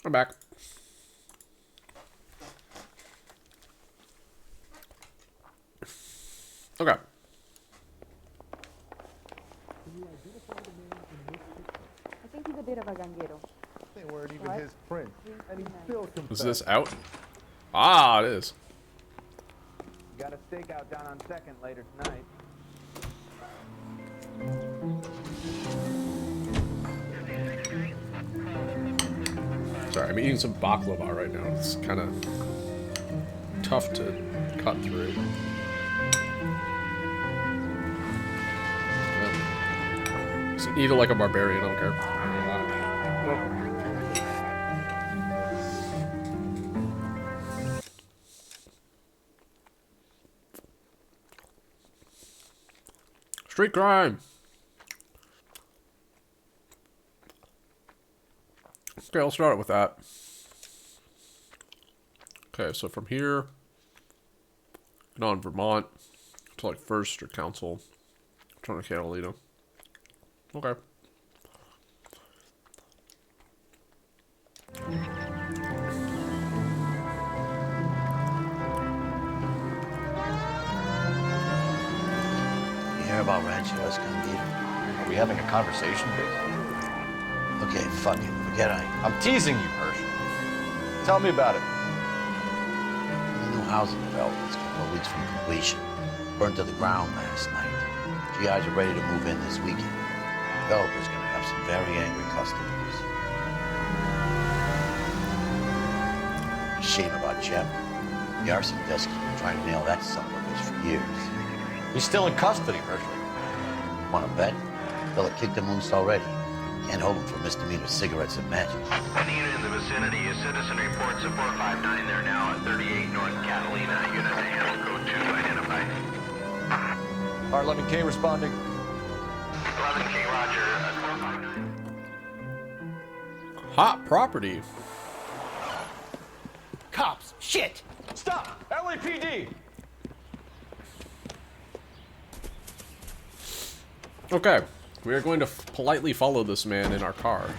I'm back. Okay. I think he's a bit of a ganguero. They weren't even his print, and he still confessed. Is this out? Ah, it is. Got a stakeout down on 2nd later tonight. Sorry, I'm eating some baklava right now. It's kind of tough to cut through. Just eat it like a barbarian, I don't care. Street crime! Okay, I'll start with that. Okay, so from here, get on Vermont to like First or Council. Trying to Catalina. Okay. You hear about Rancho Escondido? Are we having a conversation, Vic? Okay, fuck it. Forget I'm teasing you, Herschel. Tell me about it. The new housing development's a couple of weeks from completion. Burned to the ground last night. GIs are ready to move in this weekend. The developer's gonna have some very angry customers. Shame about Jeb. The arson desk has been trying to nail that son of a bitch for years. He's still in custody, Herschel. Wanna bet? Fella kicked him loose already. Can't hold him for misdemeanor cigarettes and matches. Any unit in the vicinity, a citizen reports a 459 there now at 38 North Catalina. Unit to handle code 2 identified. R11K responding. 11K Roger, 459. Hot property. Cops! Shit! Stop! LAPD! Okay, we are going to politely follow this man in our car.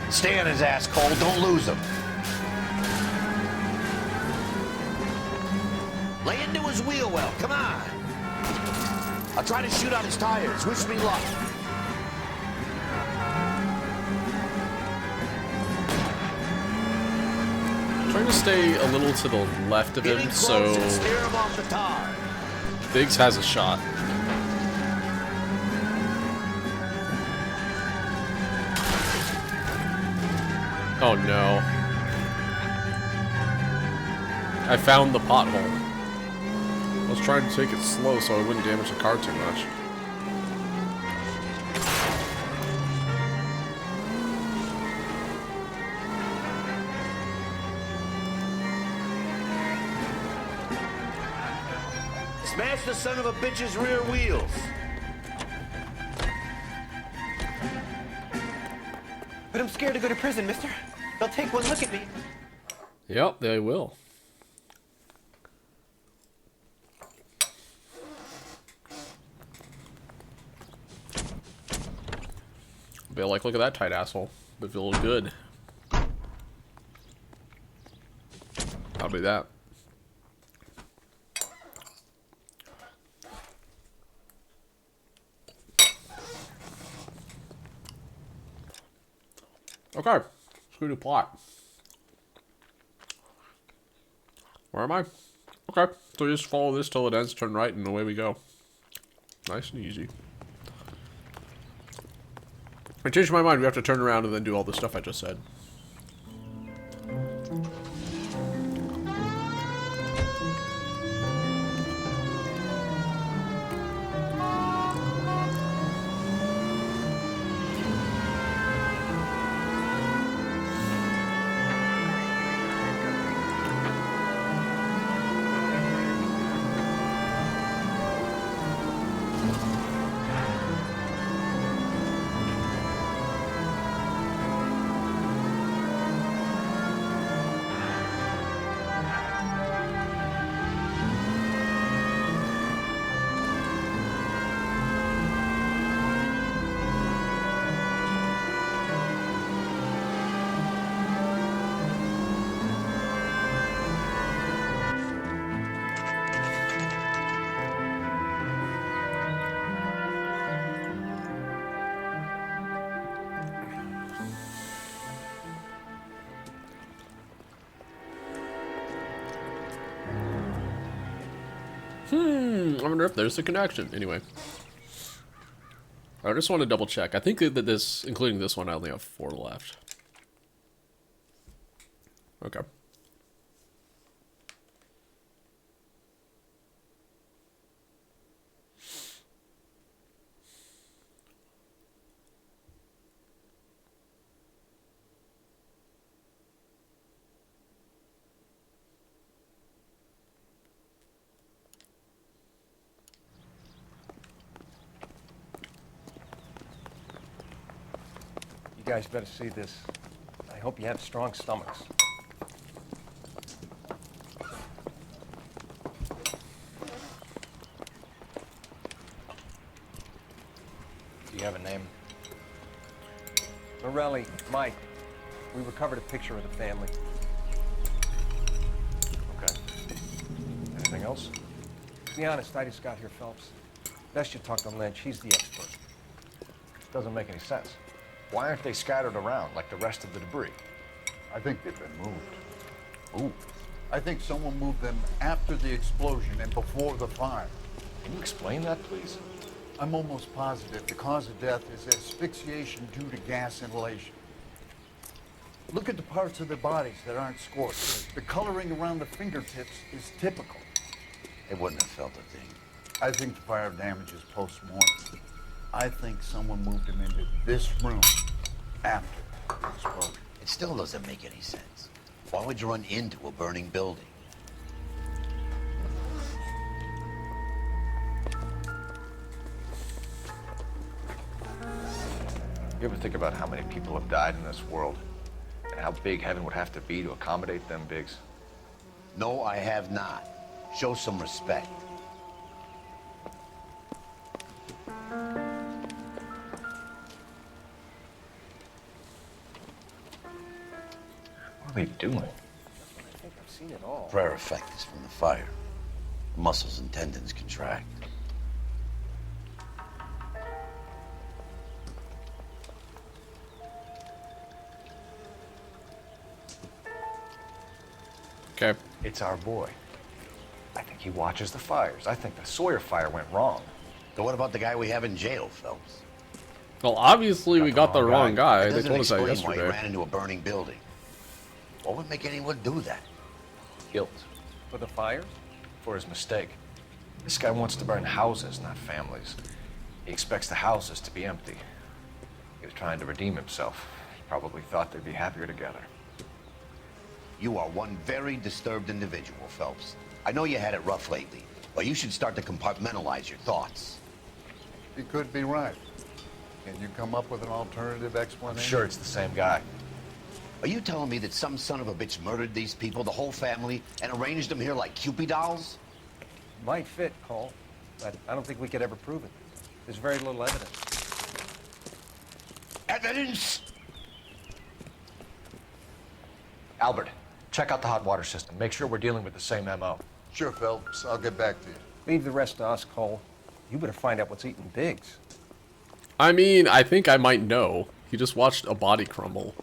Stay on his ass, Cole. Don't lose him. Lay into his wheel well. Come on. I'll try to shoot out his tires. Wish me luck. Trying to stay a little to the left of him, so Steer him off the tar. Biggs has a shot. Oh no. I found the pothole. I was trying to take it slow so I wouldn't damage the car too much. Smash the son of a bitch's rear wheels. But I'm scared to go to prison, mister. They'll take one look at me. Yep, they will. Be like, look at that tight asshole. They feel good. I'll be that. Okay, let's go to plot. Where am I? Okay, so we just follow this till it ends, turn right, and away we go. Nice and easy. I changed my mind, we have to turn around and then do all the stuff I just said. I wonder if there's a connection. Anyway. I just want to double check. I think that this, including this one, I only have 4 left. Okay. You guys better see this. I hope you have strong stomachs. Do you have a name? Morelli, Mike. We recovered a picture of the family. Okay. Anything else? To be honest, I just got here, Phelps. Best you talk to Lynch. He's the expert. Doesn't make any sense. Why aren't they scattered around like the rest of the debris? I think they've been moved. Ooh. I think someone moved them after the explosion and before the fire. Can you explain that, please? I'm almost positive the cause of death is asphyxiation due to gas inhalation. Look at the parts of their bodies that aren't scorched. The coloring around the fingertips is typical. They wouldn't have felt a thing. I think the fire damage is post-mortem. I think someone moved them into this room after the explosion. It still doesn't make any sense. Why would you run into a burning building? You ever think about how many people have died in this world? And how big heaven would have to be to accommodate them bigs? No, I have not. Show some respect. What are they doing? I think I've seen it all. Prayer effect is from the fire. Muscles and tendons contract. Okay. It's our boy. I think he watches the fires. I think the Sawyer fire went wrong. So what about the guy we have in jail, Phelps? Well, obviously we got the wrong guy. It They doesn't told us that explain why he yesterday. ran into a burning building. What would make anyone do that? Guilt. For the fires? For his mistake. This guy wants to burn houses, not families. He expects the houses to be empty. He was trying to redeem himself. He probably thought they'd be happier together. You are one very disturbed individual, Phelps. I know you had it rough lately, but you should start to compartmentalize your thoughts. He could be right. Can you come up with an alternative I'm explanation? sure it's the same guy. Are you telling me that some son of a bitch murdered these people, the whole family, and arranged them here like Cupid dolls? Might fit, Cole, but I don't think we could ever prove it. There's very little evidence. Evidence? Albert, check out the hot water system. Make sure we're dealing with the same MO. Sure, Phelps. I'll get back to you. Leave the rest to us, Cole. You better find out what's eating Biggs. I mean, I think I might know. He just watched a body crumble.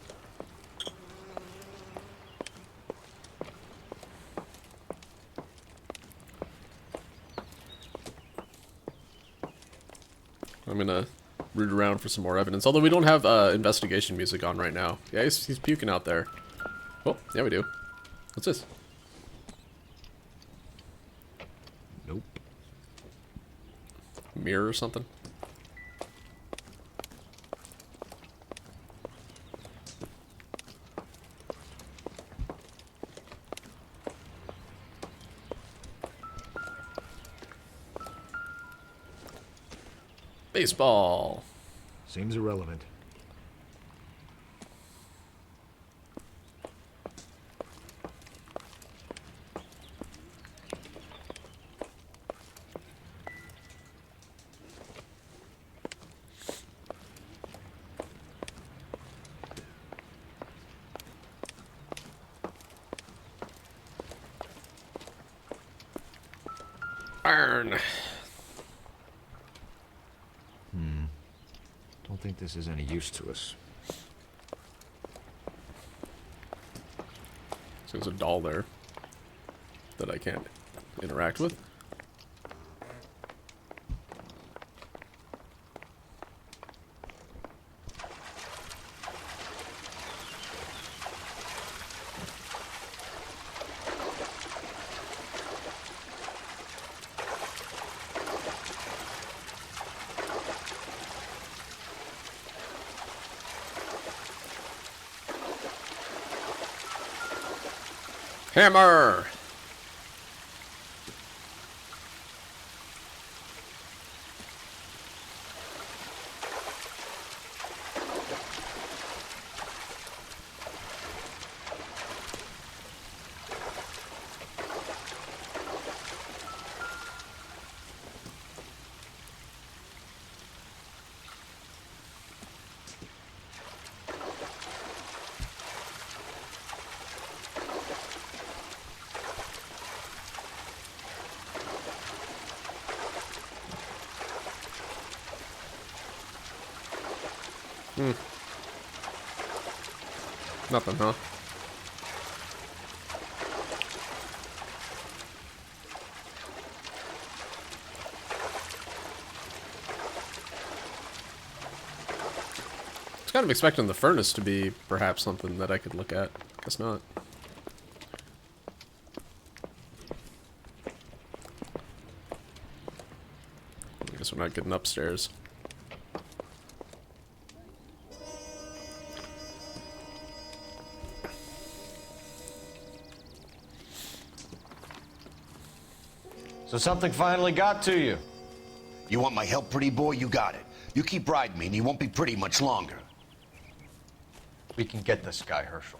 I'm gonna root around for some more evidence. Although we don't have investigation music on right now. Yeah, he's puking out there. Oh, yeah, we do. What's this? Nope. Mirror or something? Baseball. Seems irrelevant. Burn. Don't think this is any use to us. So there's a doll there that I can't interact with. Hammer! Nothing, huh? I was kind of expecting the furnace to be perhaps something that I could look at. Guess not. I guess we're not getting upstairs. So something finally got to you. You want my help, pretty boy? You got it. You keep riding me and you won't be pretty much longer. We can get this guy, Herschel.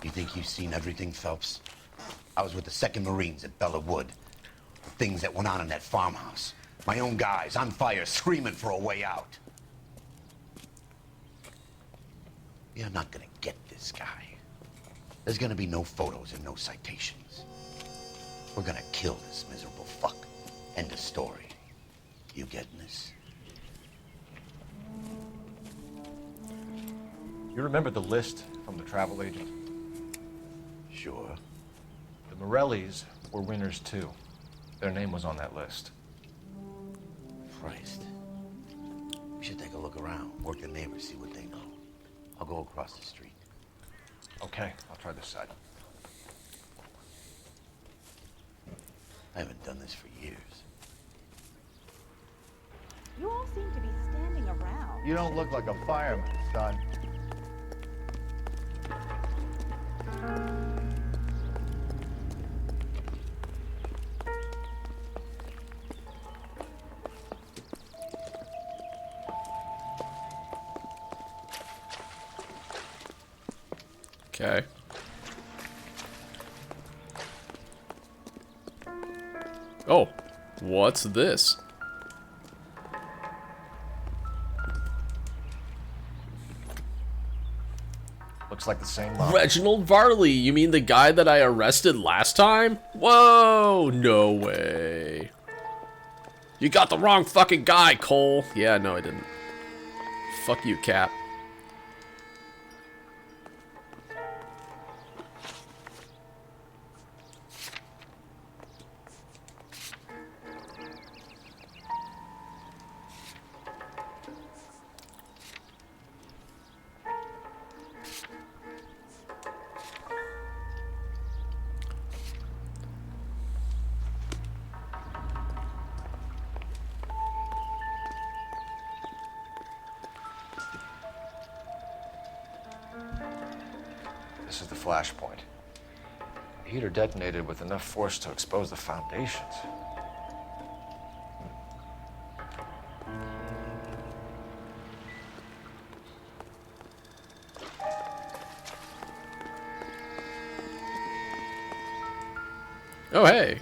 You think you've seen everything, Phelps? I was with the 2nd Marines at Bella Wood. The things that went on in that farmhouse. My own guys on fire, screaming for a way out. You're not gonna get this guy. There's gonna be no photos and no citations. We're gonna kill this miserable fuck. End of story. You getting this? You remember the list from the travel agent? Sure. The Morellis were winners too. Their name was on that list. Christ. We should take a look around, work the neighbors, see what they know. I'll go across the street. Okay, I'll try this side. I haven't done this for years. You all seem to be standing around. You don't look like a fireman, son. Okay. Oh, what's this? Looks like the same model. Reginald Varley, you mean the guy that I arrested last time? Whoa, no way. You got the wrong fucking guy, Cole. Yeah, no, I didn't. Fuck you, Cap. This is the flashpoint. The heater detonated with enough force to expose the foundations. Oh, hey.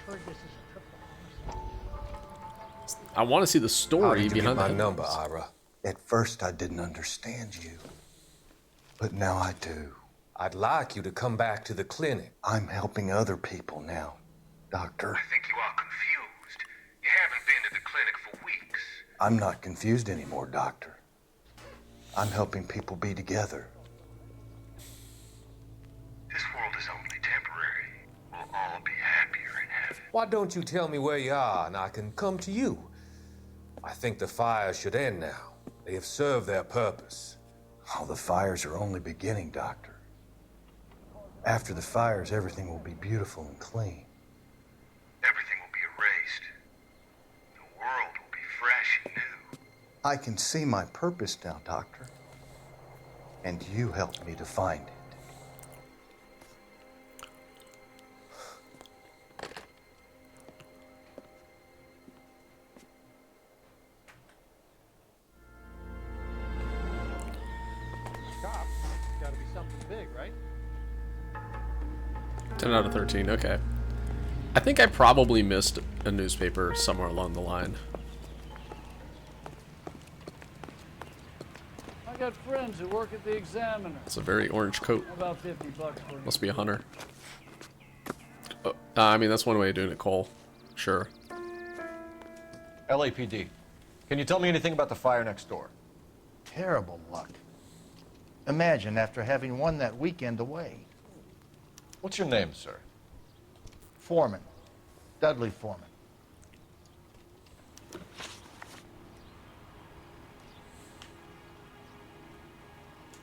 I want to see the story behind my that. number, Ira? At first, I didn't understand you, but now I do. I'd like you to come back to the clinic. I'm helping other people now, Doctor. I think you are confused. You haven't been to the clinic for weeks. I'm not confused anymore, Doctor. I'm helping people be together. This world is only temporary. We'll all be happier in heaven. Why don't you tell me where you are and I can come to you? I think the fires should end now. They have served their purpose. Oh, the fires are only beginning, Doctor. After the fires, everything will be beautiful and clean. Everything will be erased. The world will be fresh and new. I can see my purpose now, Doctor. And you helped me to find it. gotta be something big, right? 10 out of 13, okay. I think I probably missed a newspaper somewhere along the line. I got friends who work at the Examiner. It's a very orange coat. About $50 for you. Must be a hunter. Oh, I mean, that's one way of doing it, Cole. Sure. LAPD. Can you tell me anything about the fire next door? Terrible luck. Imagine after having won that weekend away. What's your name, sir? Foreman. Dudley Foreman.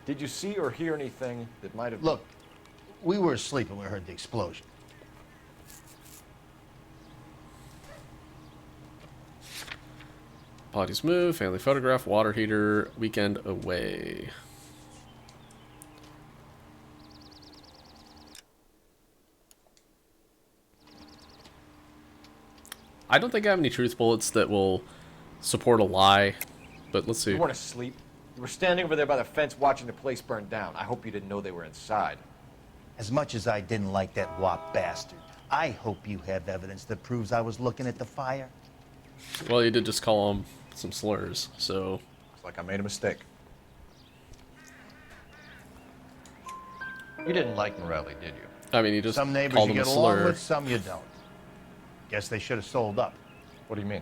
Did you see or hear anything that might have... Look, we were asleep when we heard the explosion. Bodies move, family photograph, water heater, weekend away. I don't think I have any truth bullets that will support a lie, but let's see. You weren't asleep. You were standing over there by the fence watching the place burn down. I hope you didn't know they were inside. As much as I didn't like that wop bastard, I hope you have evidence that proves I was looking at the fire. Well, you did just call him some slurs, so... It's like I made a mistake. You didn't like Morelli, did you? I mean, you just some neighbors called you him a get along slur. with, some you don't. Guess they should have sold up. What do you mean?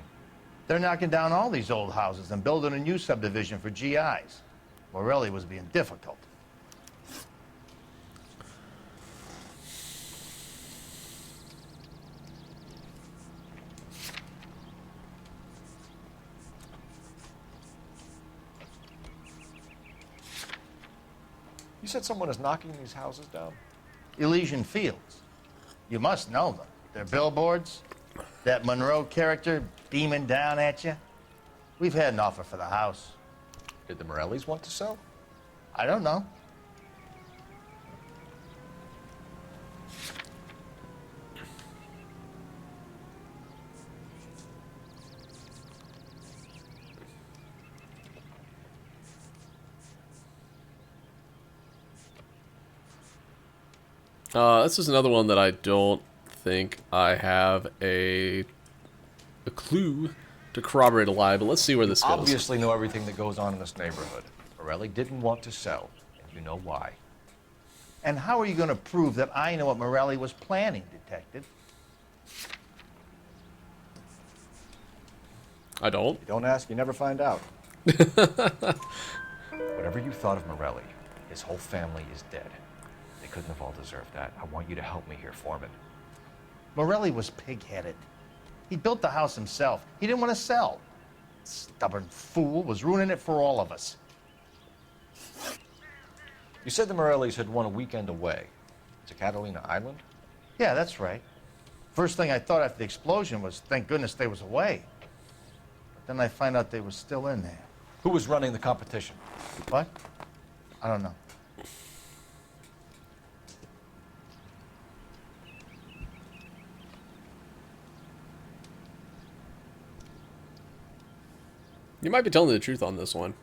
They're knocking down all these old houses and building a new subdivision for GIs. Morelli was being difficult. You said someone is knocking these houses down? Elysian Fields. You must know them. Their billboards, that Monroe character beaming down at you. We've had an offer for the house. Did the Morellis want to sell? I don't know. This is another one that I don't think I have a clue to corroborate a lie, but let's see where this goes. Obviously know everything that goes on in this neighborhood. Morelli didn't want to sell, and you know why. And how are you going to prove that I know what Morelli was planning, Detective? I don't. You don't ask, you never find out. Whatever you thought of Morelli, his whole family is dead. They couldn't have all deserved that. I want you to help me here, Foreman. Morelli was pig-headed. He built the house himself. He didn't want to sell. Stubborn fool was ruining it for all of us. You said the Morellis had won a weekend away to Catalina Island? Yeah, that's right. First thing I thought after the explosion was, thank goodness they was away. But then I find out they was still in there. Who was running the competition? What? I don't know. You might be telling the truth on this one.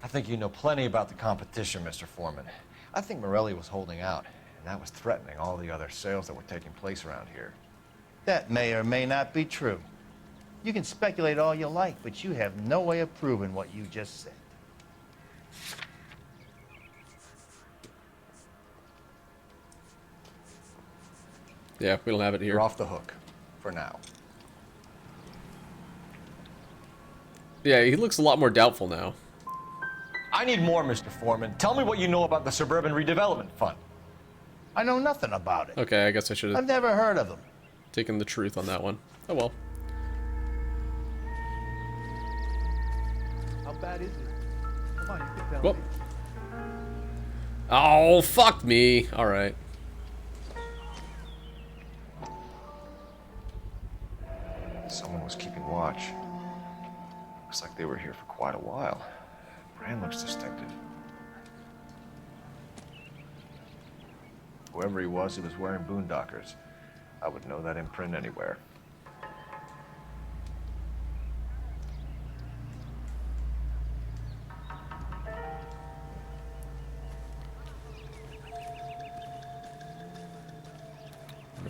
I think you know plenty about the competition, Mr. Foreman. I think Morelli was holding out, and that was threatening all the other sales that were taking place around here. That may or may not be true. You can speculate all you like, but you have no way of proving what you just said. Yeah, we don't have it here. You're off the hook, for now. Yeah, he looks a lot more doubtful now. I need more, Mr. Foreman. Tell me what you know about the Suburban Redevelopment Fund. I know nothing about it. Okay, I guess I should I've have never heard of them. taken the truth on that one. Oh well. How bad is it? Come on, you can tell Whoop. me. Oh, fuck me. Alright. Someone was keeping watch. Looks like they were here for quite a while. Brand looks distinctive. Whoever he was wearing boondockers. I would know that imprint anywhere.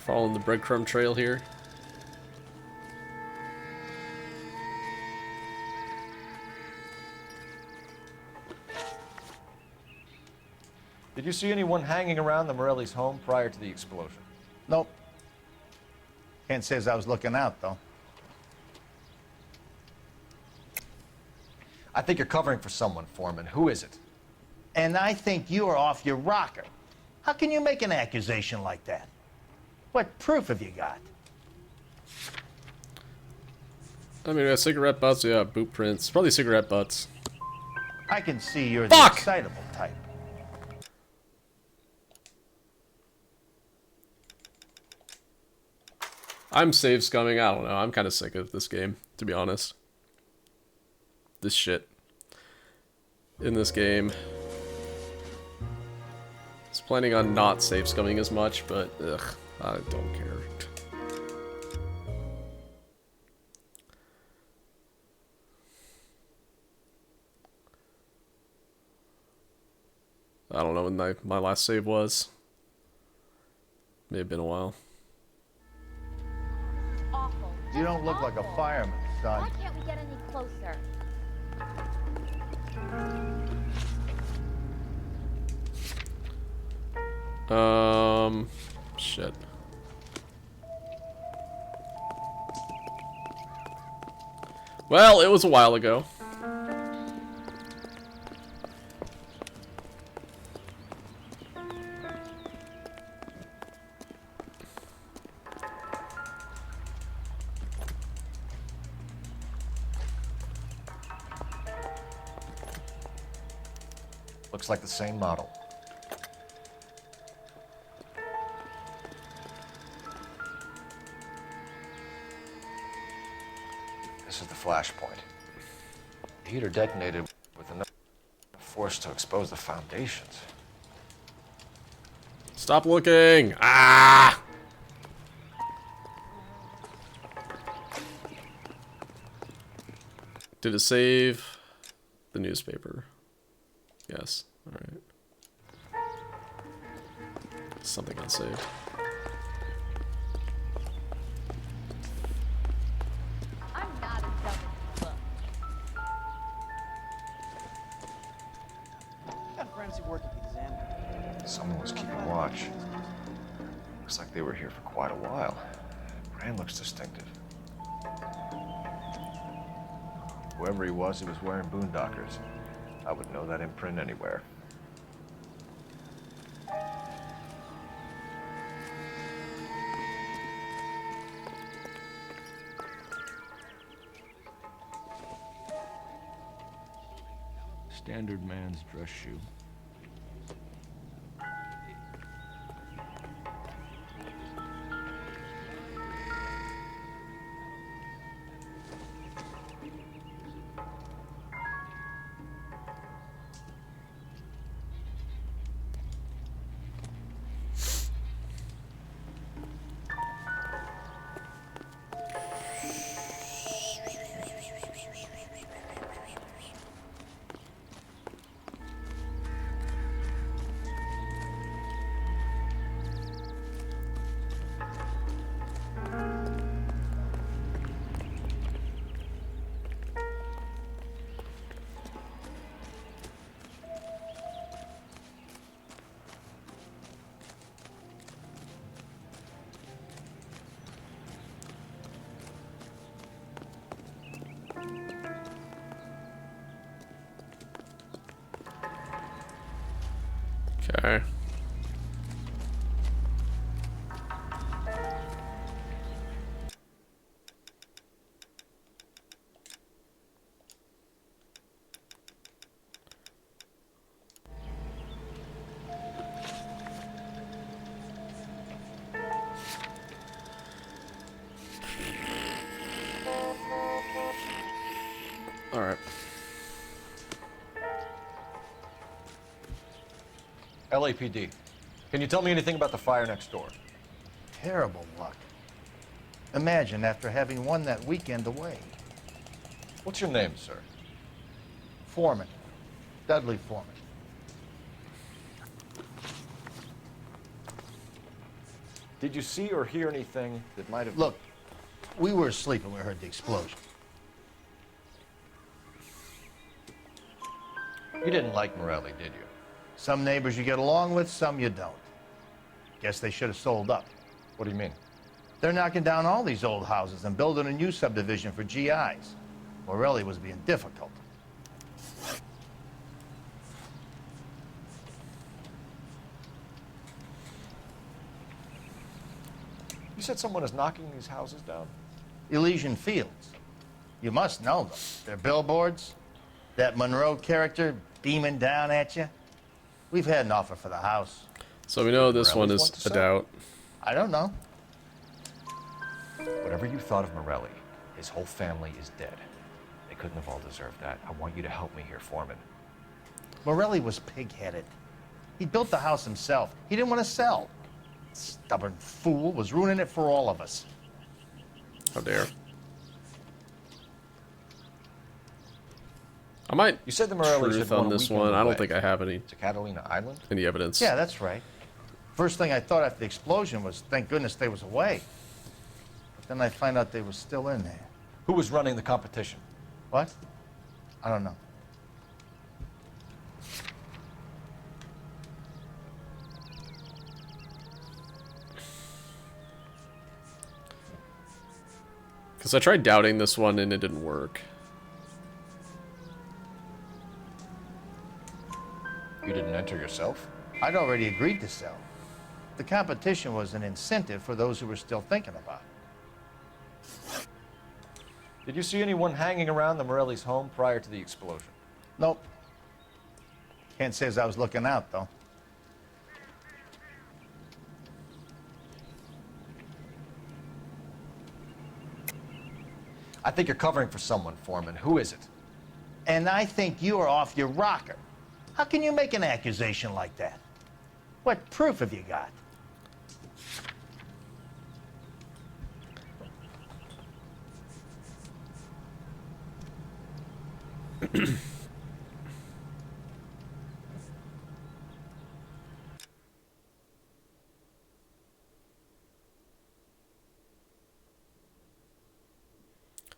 following the breadcrumb trail here. Did you see anyone hanging around the Morelli's home prior to the explosion? Nope. Can't say as I was looking out, though. I think you're covering for someone, Foreman. Who is it? And I think you are off your rocker. How can you make an accusation like that? What proof have you got? I mean, we got cigarette butts, we got boot prints. Probably cigarette butts. I can see you're Fuck! the excitable type. I'm save scumming. I don't know. I'm kind of sick of this game, to be honest. This shit. In this game. I was planning on not save scumming as much, but ugh, I don't care. I don't know when my last save was. May have been a while. Awful. You don't look like a fireman, son. Why can't we get any closer? Shit. Well, it was a while ago. Looks like the same model. This is the flash point. The heater detonated with enough force to expose the foundations. Stop looking! Ah! Did it save the newspaper? Yes. Alright. Something got saved. I'm not as dumb as you look. Got friends who work at the examiner. Someone was keeping watch. Looks like they were here for quite a while. Brand looks distinctive. Whoever he was wearing boondockers. I would know that imprint anywhere. Standard man's dress shoe. Okay. All right. LAPD. Can you tell me anything about the fire next door? Terrible luck. Imagine after having won that weekend away. What's your name, sir? Foreman. Dudley Foreman. Did you see or hear anything that might have... Look, we were asleep when we heard the explosion. You didn't like Morelli, did you? Some neighbors you get along with, some you don't. Guess they should have sold up. What do you mean? They're knocking down all these old houses and building a new subdivision for GIs. Morelli was being difficult. You said someone is knocking these houses down? Elysian Fields. You must know them. They're billboards. That Monroe character beaming down at you. We've had an offer for the house. So we know this one is a doubt. I don't know. Whatever you thought of Morelli, his whole family is dead. They couldn't have all deserved that. I want you to help me here, Foreman. Morelli was pig-headed. He built the house himself. He didn't want to sell. Stubborn fool was ruining it for all of us. How dare. I might You said the Morellis truth had on won a this weekend one. I away don't think I have any to Catalina Island? evidence. Yeah, that's right. First thing I thought after the explosion was, thank goodness they was away. But then I find out they were still in there. Who was running the competition? What? I don't know. Because I tried doubting this one and it didn't work. You didn't enter yourself? I'd already agreed to sell. The competition was an incentive for those who were still thinking about it. Did you see anyone hanging around the Morelli's home prior to the explosion? Nope. Can't say as I was looking out, though. I think you're covering for someone, Foreman. Who is it? And I think you are off your rocker. How can you make an accusation like that? What proof have you got?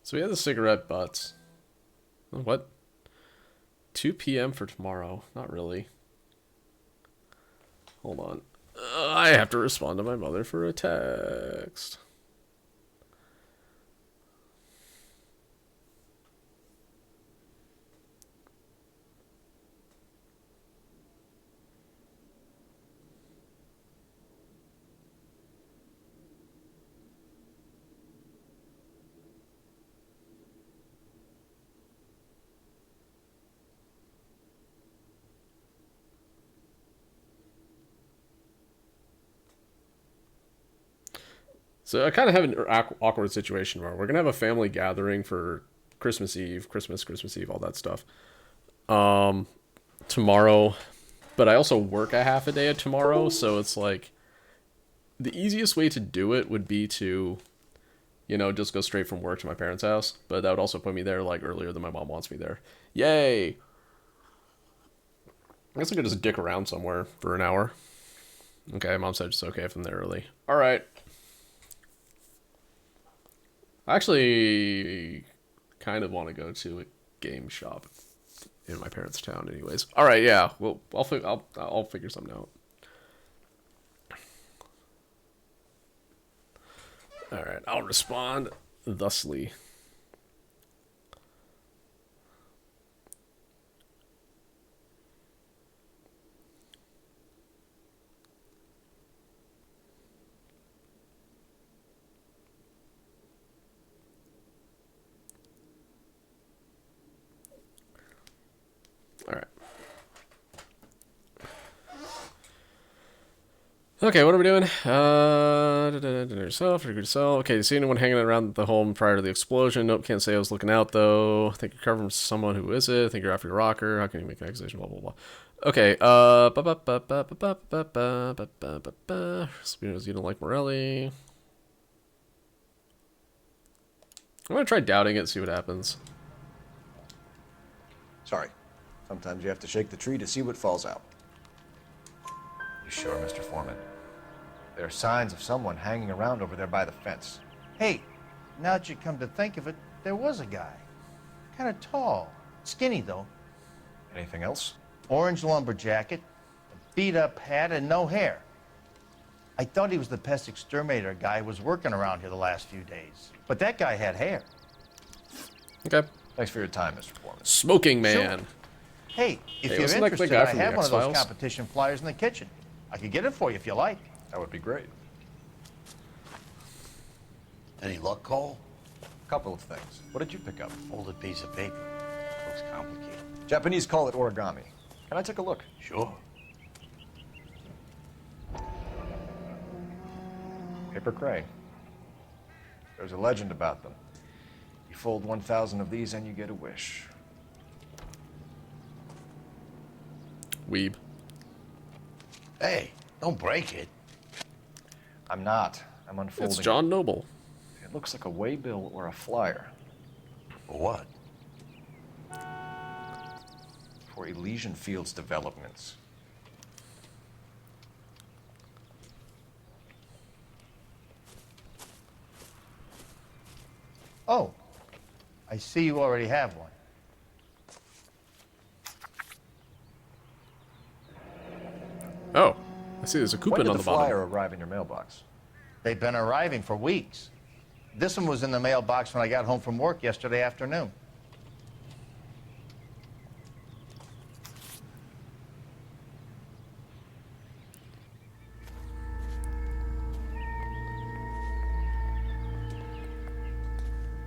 So we had the cigarette butts. What? 2 p.m. for tomorrow. Not really. Hold on. I have to respond to my mother for a text. So I kind of have an awkward situation where we're going to have a family gathering for Christmas Eve, Christmas Eve, all that stuff. Tomorrow, but I also work a half a day of tomorrow, so it's like the easiest way to do it would be to, you know, just go straight from work to my parents' house, but that would also put me there like earlier than my mom wants me there. Yay! I guess I could just dick around somewhere for an hour. Okay, mom said it's okay if I'm there early. All right. I actually kind of want to go to a game shop in my parents' town anyways. All right, yeah. Well, I'll figure something out. All right, I'll respond thusly. Okay, what are we doing? Dinner yourself, figure yourself. Okay, do you see anyone hanging around the home prior to the explosion? Nope, can't say I was looking out, though. I think you're covering someone. Who is it? I think you're off your rocker. How can you make an accusation? Blah, blah, blah. Okay, you don't like Morelli. I'm gonna try doubting it, see what happens. Sorry. Sometimes you have to shake the tree to see what falls out. You sure, Mr. Foreman? There are signs of someone hanging around over there by the fence. Hey, now that you come to think of it, there was a guy. Kind of tall. Skinny, though. Anything else? Orange lumber jacket, a beat-up hat, and no hair. I thought he was the pest exterminator guy who was working around here the last few days. But that guy had hair. Okay. Thanks for your time, Mr. Foreman. Smoking man. Sure. Hey, if Hey, you're wasn't that the interested, guy I from the have one of those X-Files? competition flyers in the kitchen. I could get it for you if you like. That would be great. Any luck, Cole? A couple of things. What did you pick up? Folded piece of paper. Looks complicated. Japanese call it origami. Can I take a look? Sure. Paper cray. There's a legend about them. You fold 1,000 of these and you get a wish. Weeb. Hey, don't break it. I'm not. I'm unfolding. It's John Noble. It looks like a waybill or a flyer. For what? For Elysian Fields developments. Oh, I see you already have one. Oh, I see there's a When coupon did on the the bottom. flyer arrive in your mailbox? They've been arriving for weeks. This one was in the mailbox when I got home from work yesterday afternoon.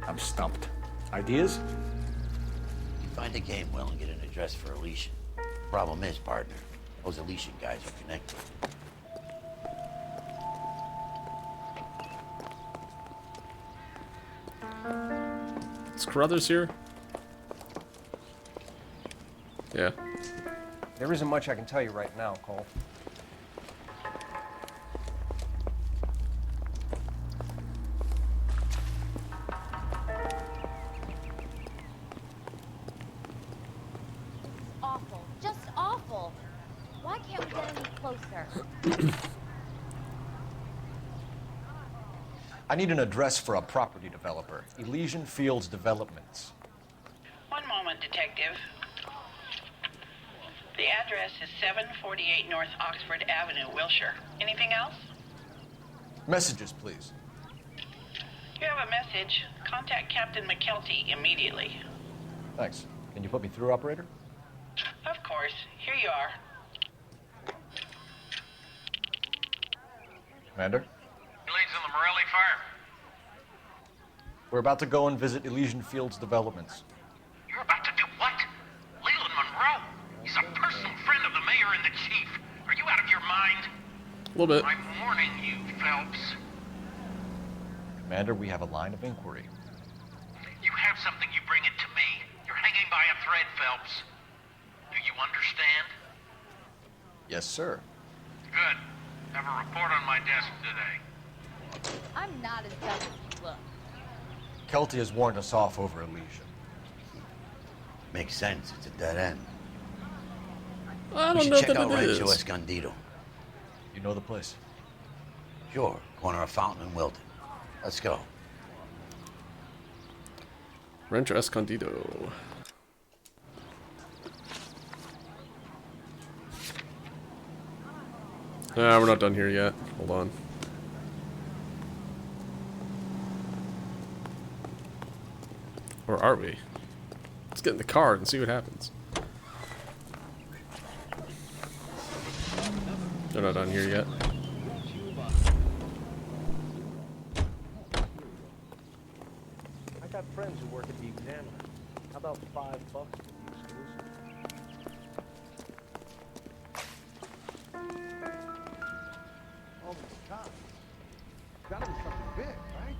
I'm stumped. Ideas? You find a game well and get an address for Elysian. Problem is, partner, those Elysian guys are connected. Is Carruthers here? Yeah. There isn't much I can tell you right now, Cole. Awful. Just awful. Why can't we get any closer? I need an address for a property developer. Elysian Fields Developments. One moment, Detective. The address is 748 North Oxford Avenue, Wilshire. Anything else? Messages, please. You have a message. Contact Captain McKelty immediately. Thanks. Can you put me through, operator? Of course. Here you are. Commander? Leads in the Morelli fire. We're about to go and visit Elysian Fields Developments. You're about to do what? Leland Monroe. He's a personal friend of the mayor and the chief. Are you out of your mind? A little bit. I'm warning you, Phelps. Commander, we have a line of inquiry. You have something, you bring it to me. You're hanging by a thread, Phelps. Do you understand? Yes, sir. Good. Have a report on my desk today. I'm not as dumb as you look. Kelty has warned us off over Elysian. Makes sense. It's a dead end. I We don't should know check that out it Rancho is. Escondido. You know the place? Sure. Corner of Fountain and Wilton. Let's go. Rancho Escondido. We're not done here yet. Hold on. Or are we? Let's get in the car and see what happens. They're not done here yet. I got friends who work at the Examiner. How about $5 to be exclusive? All these cops. Gotta be something big, right?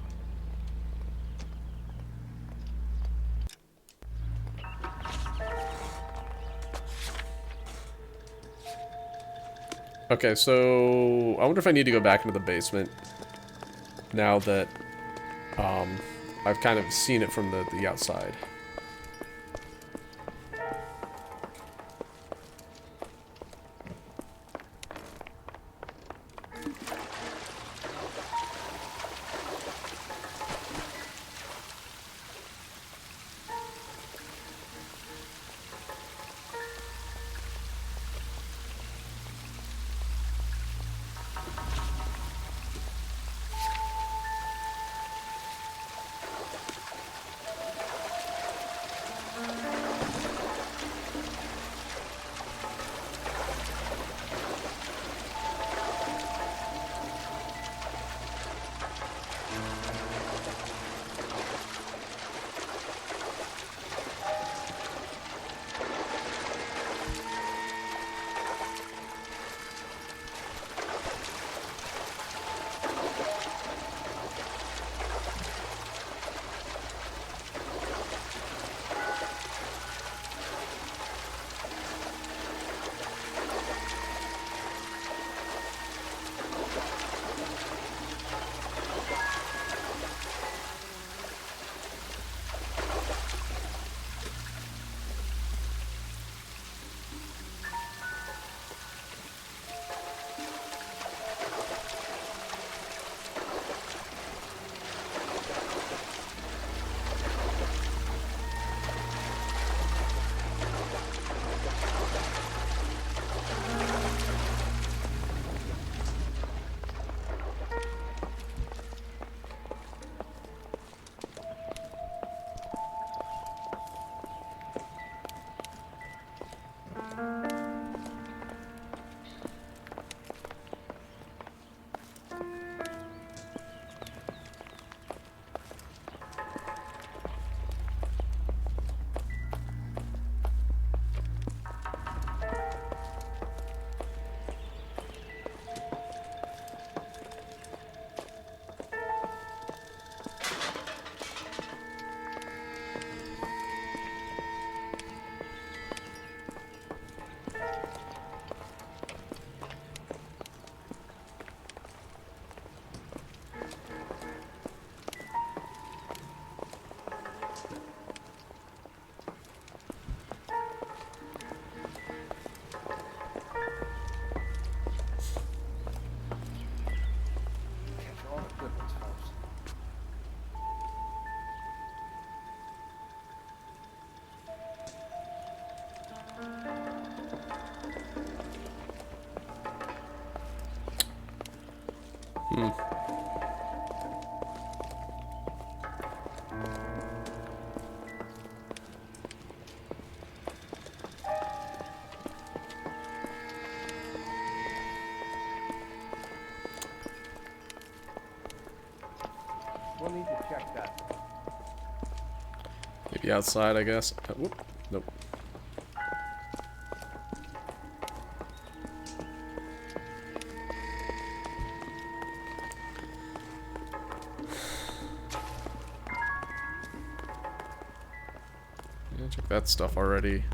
Okay, so I wonder if I need to go back into the basement now that I've kind of seen it from the outside. Hmm. We'll need to check that. Maybe outside, I guess. Whoop. Nope. Yeah, check that stuff already.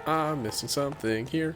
I'm missing something here.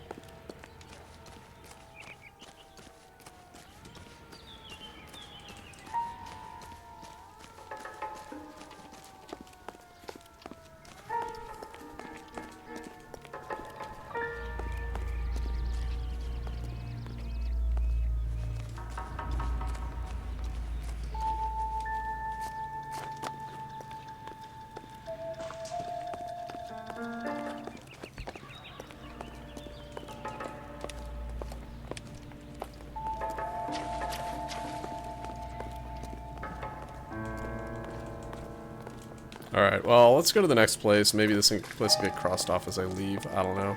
Alright, well, let's go to the next place. Maybe this place will get crossed off as I leave. I don't know.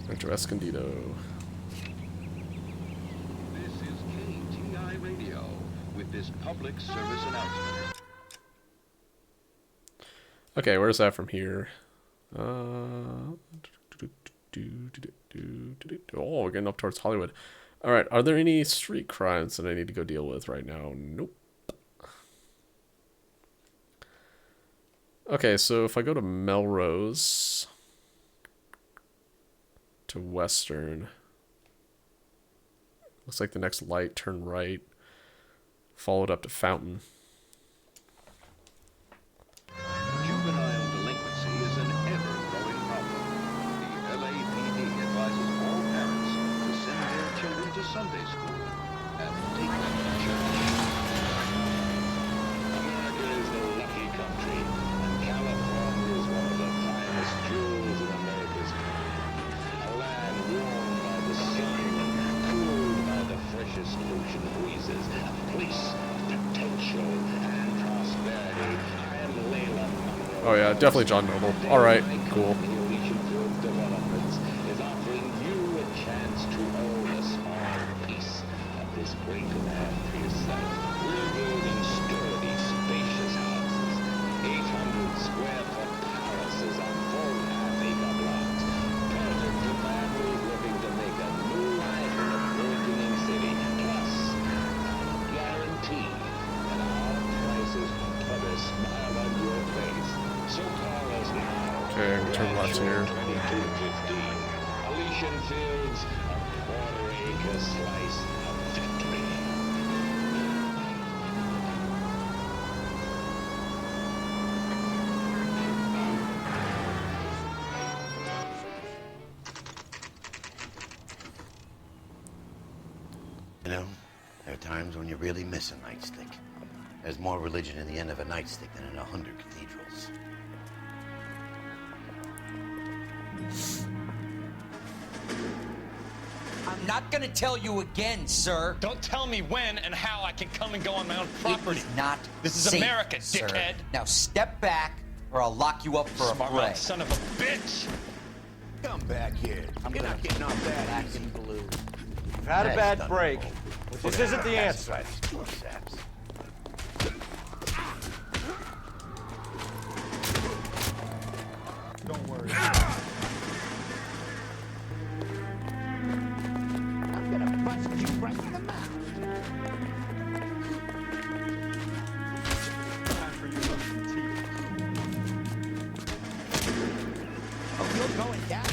Metro Escondido. This is KTI Radio with this public service announcement. Okay, where's that from here? Oh, we're getting up towards Hollywood. Alright, are there any street crimes that I need to go deal with right now? Nope. Okay, so if I go to Melrose to Western, looks like the next light, turn right, followed up to Fountain. Juvenile delinquency is an ever-growing problem. The LAPD advises all parents to send their children to Sunday school and take them to church. America is a lucky country, and California is one of the finest jewels in America's crown. A land warmed by the sun and cooled by the freshest ocean breezes. A place of potential and prosperity. Oh yeah, definitely John Noble. Alright, cool. Developments is offering you a chance to own a small piece of this great land for yourself. We're building sturdy, spacious houses, 800 square foot palaces on full half-acre blocks, perfect for families looking to make a new life in a burgeoning city. Plus, I guarantee that our prices will put a smile on your face. So call us now. Okay, I can turn left here. 2215. Elysian Fields, a quarter-acre slice of victory. You know, there are times when you really miss a nightstick. There's more religion in the end of a nightstick than in 100 cathedrals. I'm I'm not gonna tell you again, sir. Don't tell me when and how I can come and go on my own property. It is not This is safe, America, sir. dickhead. Now step back, or I'll lock you up for Smart a fray. mouth son of a bitch. Come back here. You're not getting off that Black easy. and blue. You've had a bad break. This isn't the answer. Don't worry. I'm gonna bust you right in the mouth. Time for you to brush your teeth. Oh, you're going down.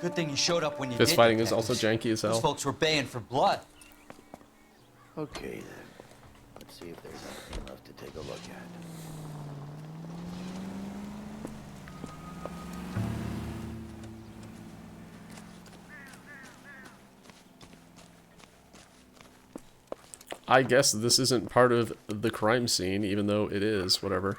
Good thing you showed up when you Fist did. fighting is detectives. also janky as hell. Those folks were baying for blood. Okay, then. Let's see if there's anything left to take a look at. I guess this isn't part of the crime scene, even though it is, whatever.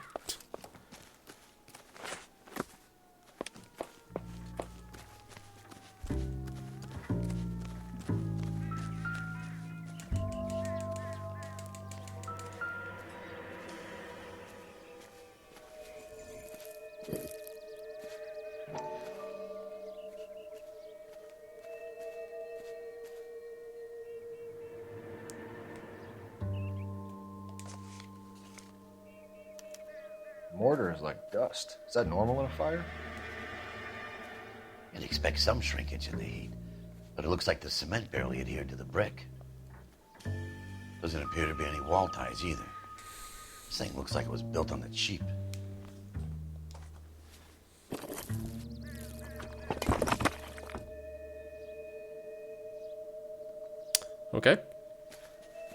Mortar is like dust. Is that normal in a fire? You'd expect some shrinkage in the heat, but it looks like the cement barely adhered to the brick. Doesn't appear to be any wall ties either. This thing looks like it was built on the cheap. Okay.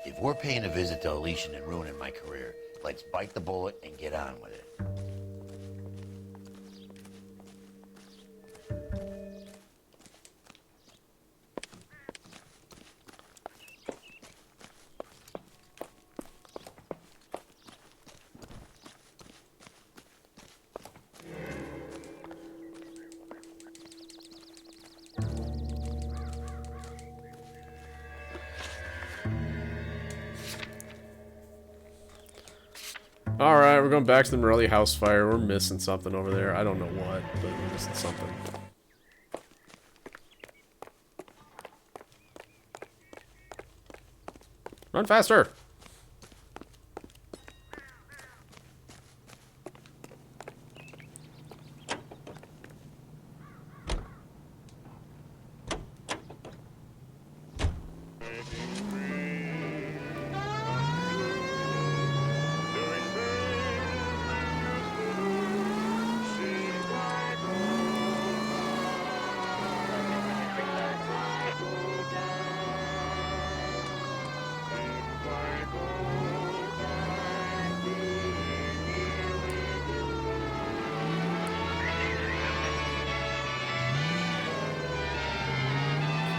If we're paying a visit to Elysian and ruining my career, let's bite the bullet and get on with it. Alright, we're going back to the Morelli house fire. We're missing something over there. I don't know what, but we're missing something. Run faster!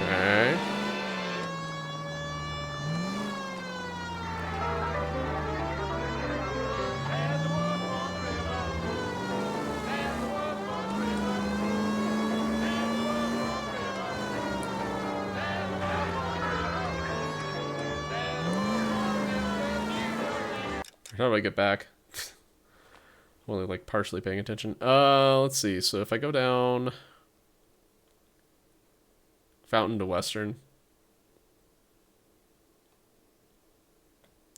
Okay. How do I get back? I'm only like partially paying attention. Let's see. So if I go down Fountain to Western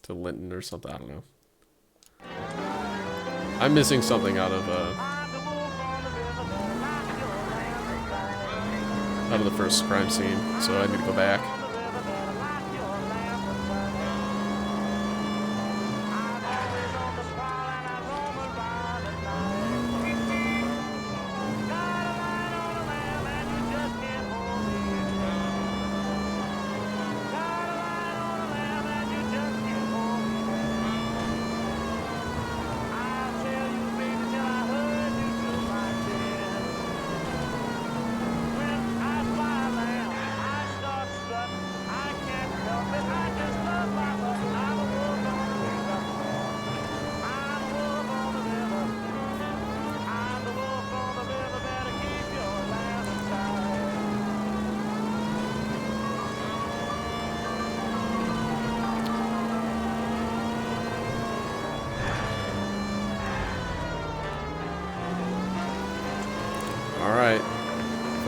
to Linton or something, I don't know. I'm missing something out of the first crime scene, so I need to go back.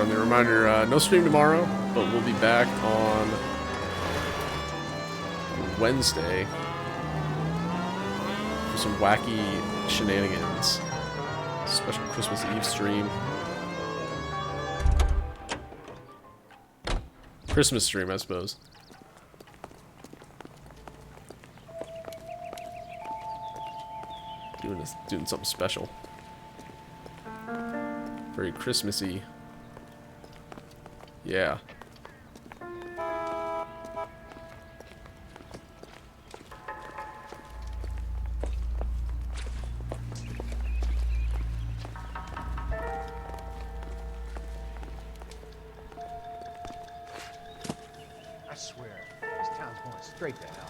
friendly reminder, no stream tomorrow, but we'll be back on Wednesday for some wacky shenanigans. Special Christmas Eve stream. Christmas stream, I suppose. Doing something special. Very Christmassy. Yeah. I swear, this town's going straight to hell.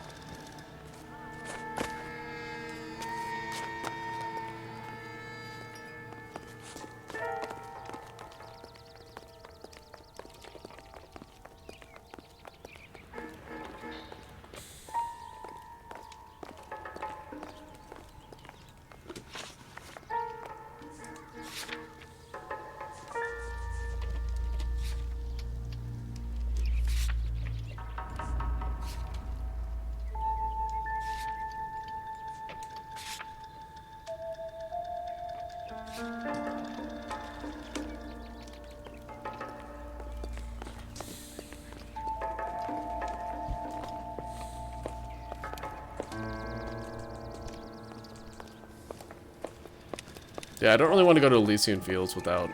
Yeah, I don't really want to go to Elysian Fields without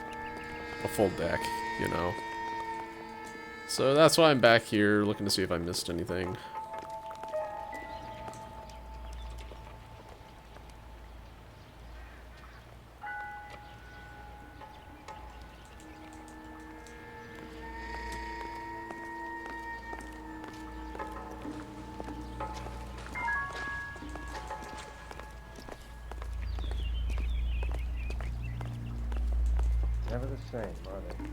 a full deck, you know. So that's why I'm back here, looking to see if I missed anything. Never the same, are they?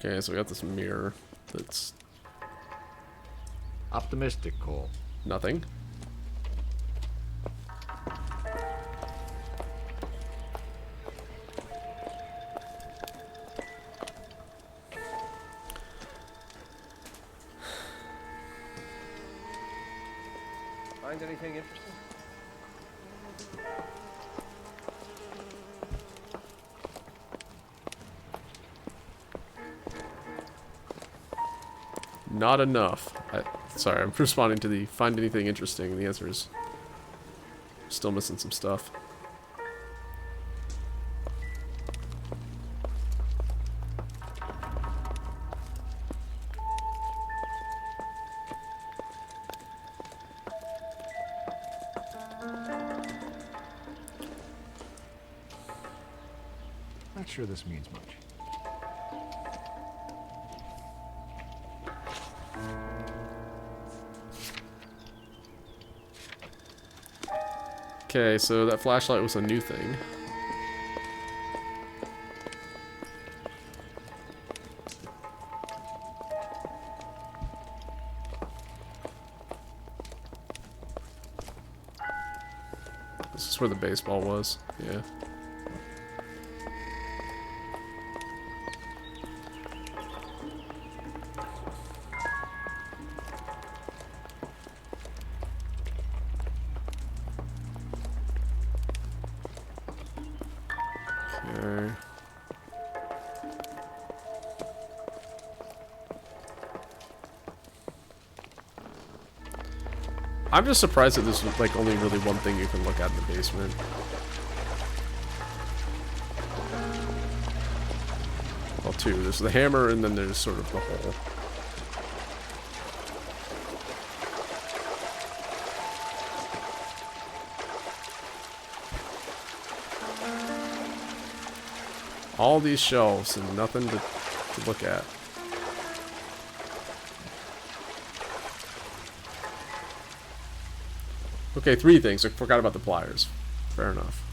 Okay, so we got this mirror that's Optimistic, Cole. nothing. Find anything interesting? Not enough. Sorry, I'm responding to the find anything interesting. The answer is still missing some stuff. Not sure this means much. Okay, so that flashlight was a new thing. This is where the baseball was, yeah. Okay. I'm just surprised that there's like only really one thing you can look at in the basement. Well, two. There's the hammer and then there's sort of the hole. All these shelves and nothing to look at. Okay, 3 things. I forgot about the pliers. Fair enough.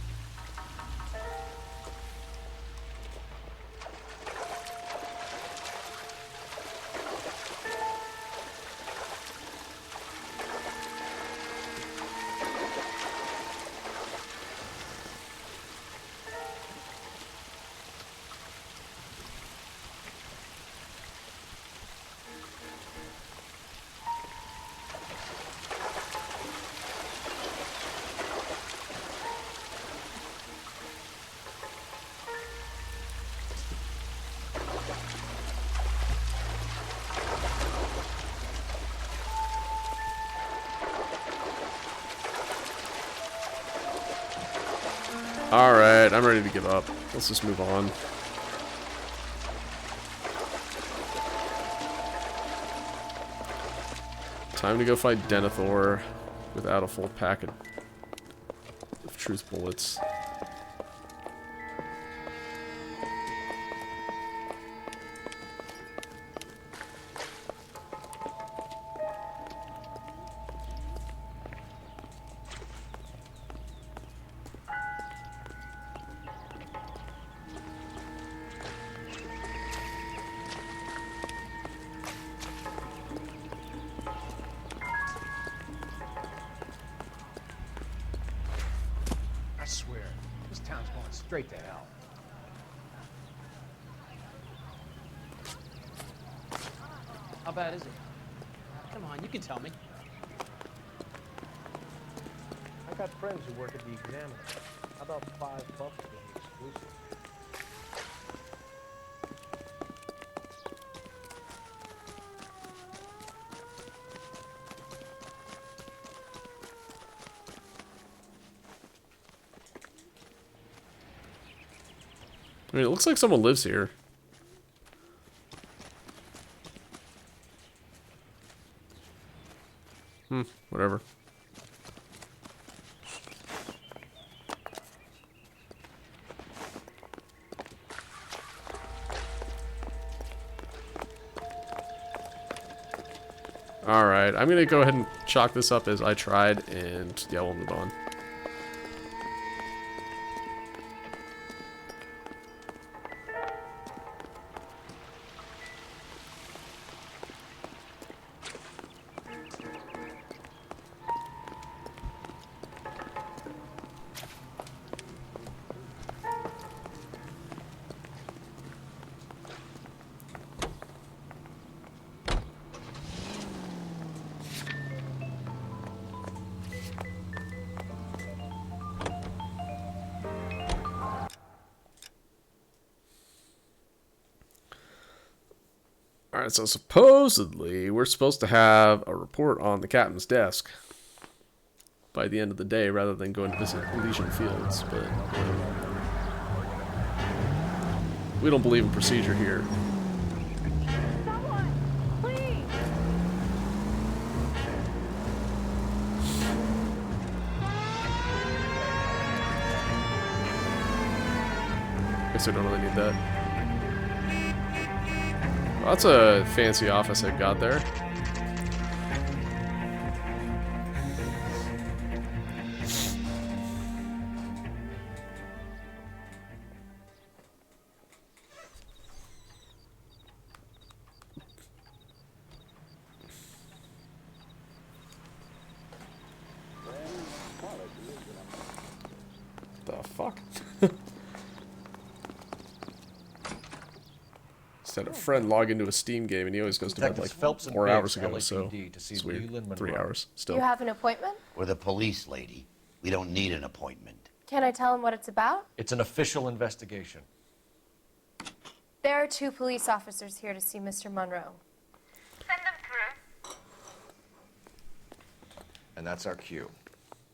Alright, I'm ready to give up. Let's just move on. Time to go fight Denethor without a full packet of truth bullets. I swear, this town's going straight to hell. How bad is it? Come on, you can tell me. I got friends who work at the Examiner. How about $5 to get me exclusive? I mean, it looks like someone lives here. Whatever. Alright, I'm gonna go ahead and chalk this up as I tried, and yeah, we'll move on. Alright, so supposedly we're supposed to have a report on the captain's desk by the end of the day rather than going to visit Elysian Fields, but we don't believe in procedure here. Someone, please. Guess I don't really need that. Well, that's a fancy office I got there. The fuck? Had a friend log into a Steam game and he always goes to bed like 4 hours ago, so it's weird. 3 hours still. You have an appointment? We're the police, lady. We don't need an appointment. Can I tell him what it's about? It's an official investigation. There are 2 police officers here to see Mr. Monroe. Send them through. And that's our cue.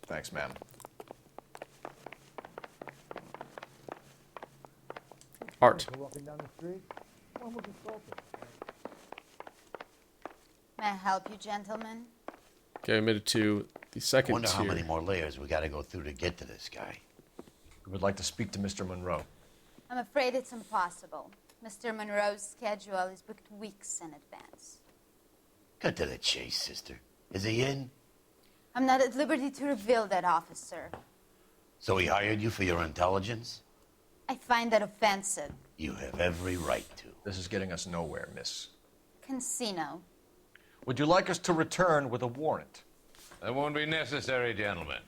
Thanks, ma'am. Art. Walking down the street, one was assaulted. May I help you, gentlemen? Okay, I made it to the second Wonder how tier. many more layers we gotta go through to get to this guy. We would like to speak to Mr. Monroe. I'm afraid it's impossible. Mr. Monroe's schedule is booked weeks in advance. Cut to the chase, sister. Is he in? I'm not at liberty to reveal that, officer. So he hired you for your intelligence? I find that offensive. You have every right to. This is getting us nowhere, miss. Casino. Would you like us to return with a warrant? That won't be necessary, gentlemen.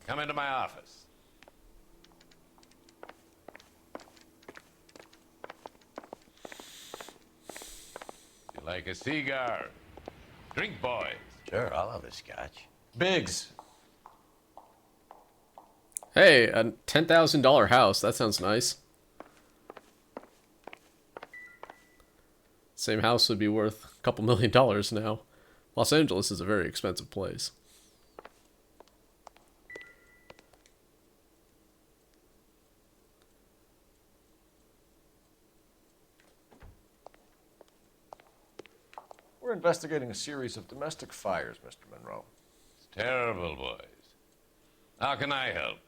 Come into my office. You like a cigar? Drink, boys. Sure, I'll have a scotch. Biggs. Hey, a $10,000 house. That sounds nice. Same house would be worth a couple $1,000,000 now. Los Angeles is a very expensive place. We're investigating a series of domestic fires, Mr. Monroe. It's terrible, boys. How can I help?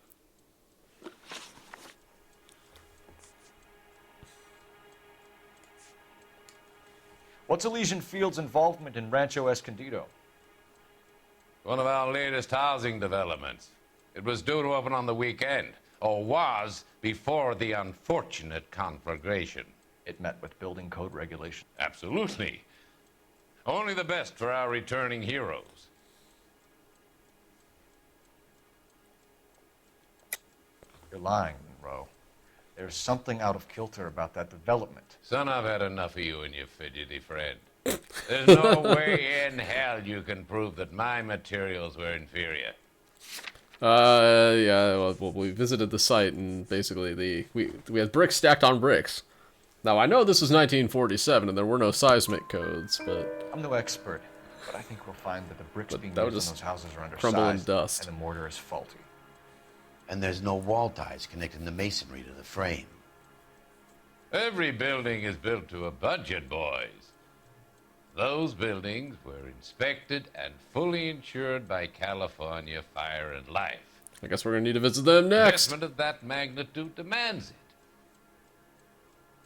What's Elysian Field's involvement in Rancho Escondido? One of our latest housing developments. It was due to open on the weekend, or was before the unfortunate conflagration. It met with building code regulations. Absolutely. Only the best for our returning heroes. You're lying, Monroe. There's something out of kilter about that development. Son, I've had enough of you and your fidgety friend. There's no way in hell you can prove that my materials were inferior. Yeah, well, we visited the site and basically we had bricks stacked on bricks. Now, I know this was 1947 and there were no seismic codes, but... I'm no expert, but I think we'll find that the bricks being used in those houses are crumble in undersized dust. and the mortar is faulty. And there's no wall ties connecting the masonry to the frame. Every building is built to a budget, boys. Those buildings were inspected and fully insured by California Fire and Life. I guess we're gonna need to visit them next. Investment of that magnitude demands it.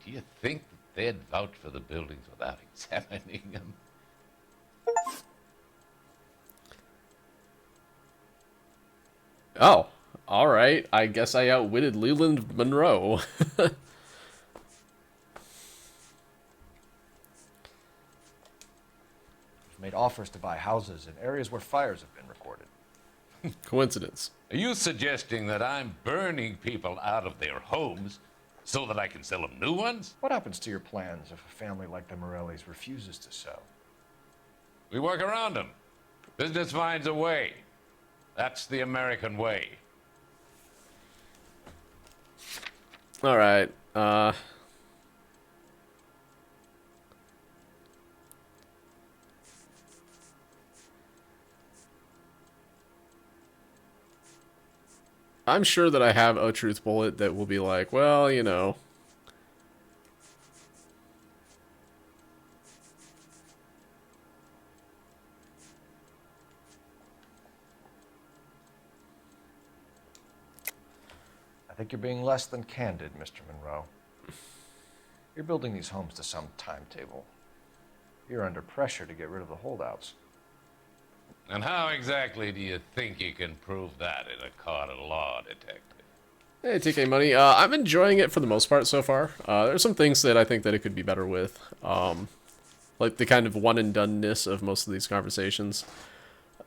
Do you think that they'd vouch for the buildings without examining them? Oh, alright. I guess I outwitted Leland Monroe. We've made offers to buy houses in areas where fires have been recorded. Coincidence. Are you suggesting that I'm burning people out of their homes so that I can sell them new ones? What happens to your plans if a family like the Morellis refuses to sell? We work around them. Business finds a way. That's the American way. Alright, I'm sure that I have a truth bullet that will be like, well, you know. I think you're being less than candid, Mr. Monroe. You're building these homes to some timetable. You're under pressure to get rid of the holdouts. And how exactly do you think you can prove that in a court of law, detective? Hey, TK Money. I'm enjoying it for the most part so far. There's some things that I think that it could be better with. Like the kind of one and doneness of most of these conversations.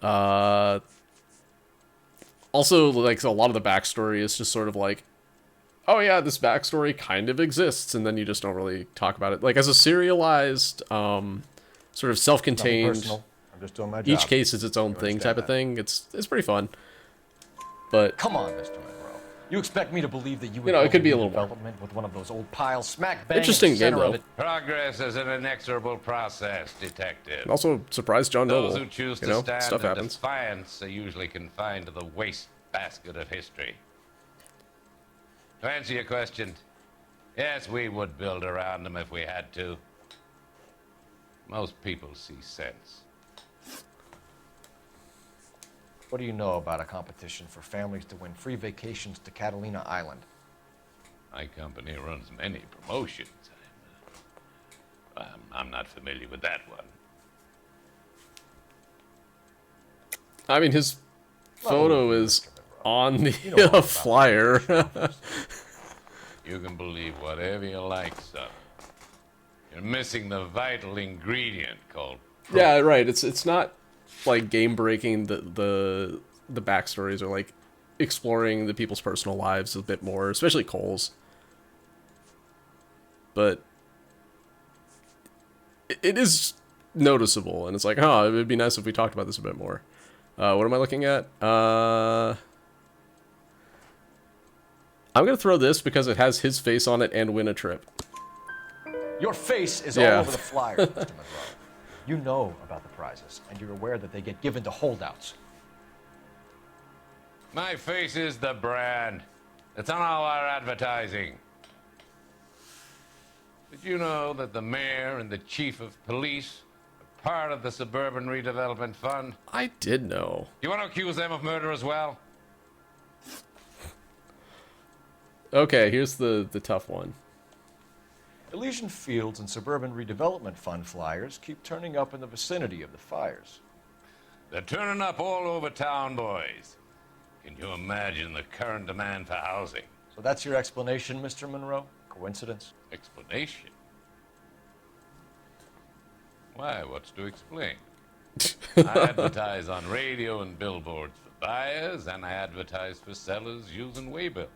Also, like, a lot of the backstory is just sort of like, oh yeah, this backstory kind of exists, and then you just don't really talk about it. Like, as a serialized, sort of self-contained, I'm just doing my job. each case is its own thing type of thing. It's pretty fun. But come on, Mr. Monroe. You expect me to believe that you would it could be a build little more development with one of those old piles smack bang interesting in the center game, of though. it? Progress is an inexorable process, detective. And also, surprise John Noble. Those who choose you to know, stand stuff in happens. defiance are usually confined to the waste basket of history. To answer your question, yes, we would build around them if we had to. Most people see sense. What do you know about a competition for families to win free vacations to Catalina Island? My company runs many promotions. I'm not familiar with that one. I mean, his photo is on the You know all about flyer. You can believe whatever you like, son. You're missing the vital ingredient called proof. Yeah, right. It's not like game breaking. The backstories are like exploring the people's personal lives a bit more, especially Cole's. But it is noticeable, and it's like, oh, it would be nice if we talked about this a bit more. What am I looking at? I'm gonna throw this because it has his face on it and win a trip. Your face is Yeah. all over the flyer, Mr. Monroe. You know about the prizes, and you're aware that they get given to holdouts. My face is the brand. It's on all our advertising. Did you know that the mayor and the chief of police are part of the Suburban Redevelopment Fund? I did know. You want to accuse them of murder as well? Okay, here's the tough one. Elysian Fields and Suburban Redevelopment Fund flyers keep turning up in the vicinity of the fires. They're turning up all over town, boys. Can you imagine the current demand for housing? So that's your explanation, Mr. Monroe? Coincidence? Explanation? Why, what's to explain? I advertise on radio and billboards for buyers, and I advertise for sellers using waybills.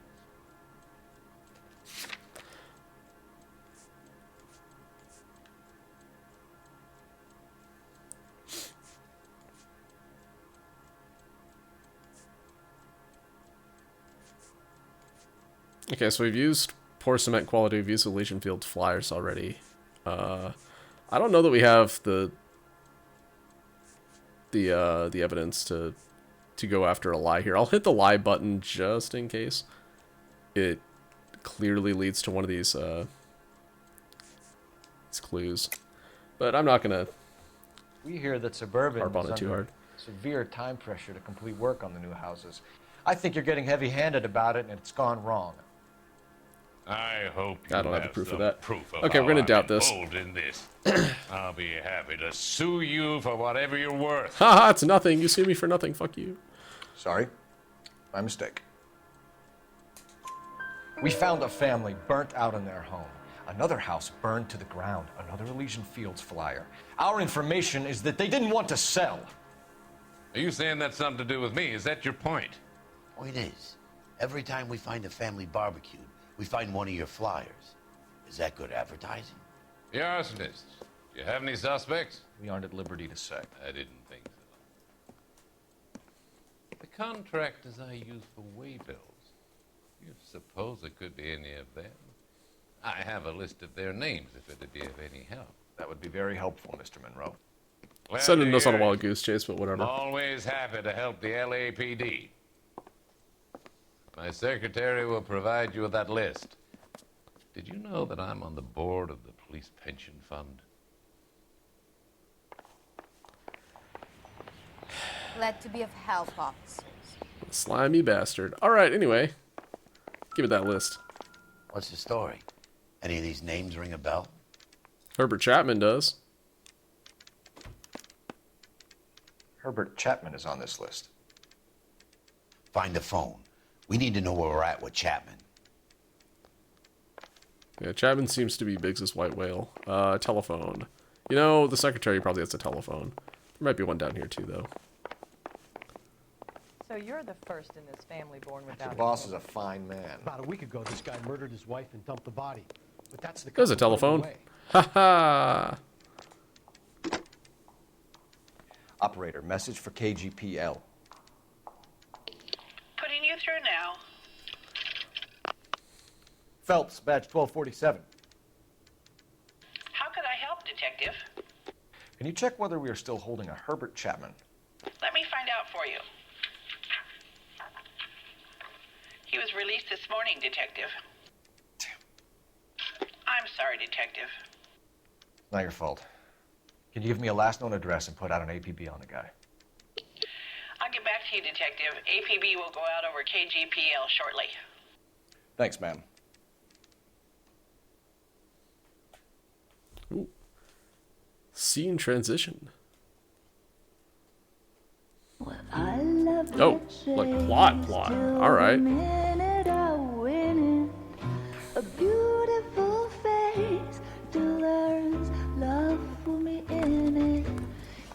Okay, so we've used poor cement quality. We've used Elysian Fields flyers already. I don't know that we have the evidence to go after a lie here. I'll hit the lie button just in case it clearly leads to one of these clues. But I'm not gonna We hear that Suburban harp on is it too under hard. severe time pressure to complete work on the new houses. I think you're getting heavy-handed about it, and it's gone wrong. I hope you I don't have the have proof of some that. proof of Okay, we're how gonna I'm doubt this. involved in this. I'll be happy to sue you for whatever you're worth. Haha, it's nothing. You sue me for nothing. Fuck you. Sorry. My mistake. We found a family burnt out in their home. Another house burned to the ground. Another Elysian Fields flyer. Our information is that they didn't want to sell. Are you saying that's something to do with me? Is that your point? Point is, every time we find a family barbecued, we find one of your flyers. Is that good advertising? The arsonists. Do you have any suspects? We aren't at liberty to say. I didn't think so. The contractors I use for waybills. You suppose it could be any of them? I have a list of their names if it'd be of any help. That would be very helpful, Mr. Monroe. Well, Sending us on a dear, wild goose chase, but whatever. I'm always happy to help the LAPD. My secretary will provide you with that list. Did you know that I'm on the board of the police pension fund? Glad to be of help, officers. Slimy bastard. Alright, anyway. Give it that list. What's the story? Any of these names ring a bell? Herbert Chapman does. Herbert Chapman is on this list. Find the phone. We need to know where we're at with Chapman. Yeah, Chapman seems to be Biggs's white whale. Telephone. You know, the secretary probably has a telephone. There might be one down here too, though. So you're the first in this family born without Your boss is a fine man. About a week ago, this guy murdered his wife and dumped the body. But that's the There's a couple put him telephone. away. Ha ha! Operator, message for KGPL. Putting you through now. Phelps, badge 1247. How could I help, Detective? Can you check whether we are still holding a Herbert Chapman? Let me find out for you. He was released this morning, Detective. I'm sorry, Detective. Not your fault. Can you give me a last known address and put out an APB on the guy? I'll get back to you, Detective. APB will go out over KGPL shortly. Thanks, ma'am. Ooh. Scene transition. Oh, like plot. All right. A beautiful face still learns love for me in it.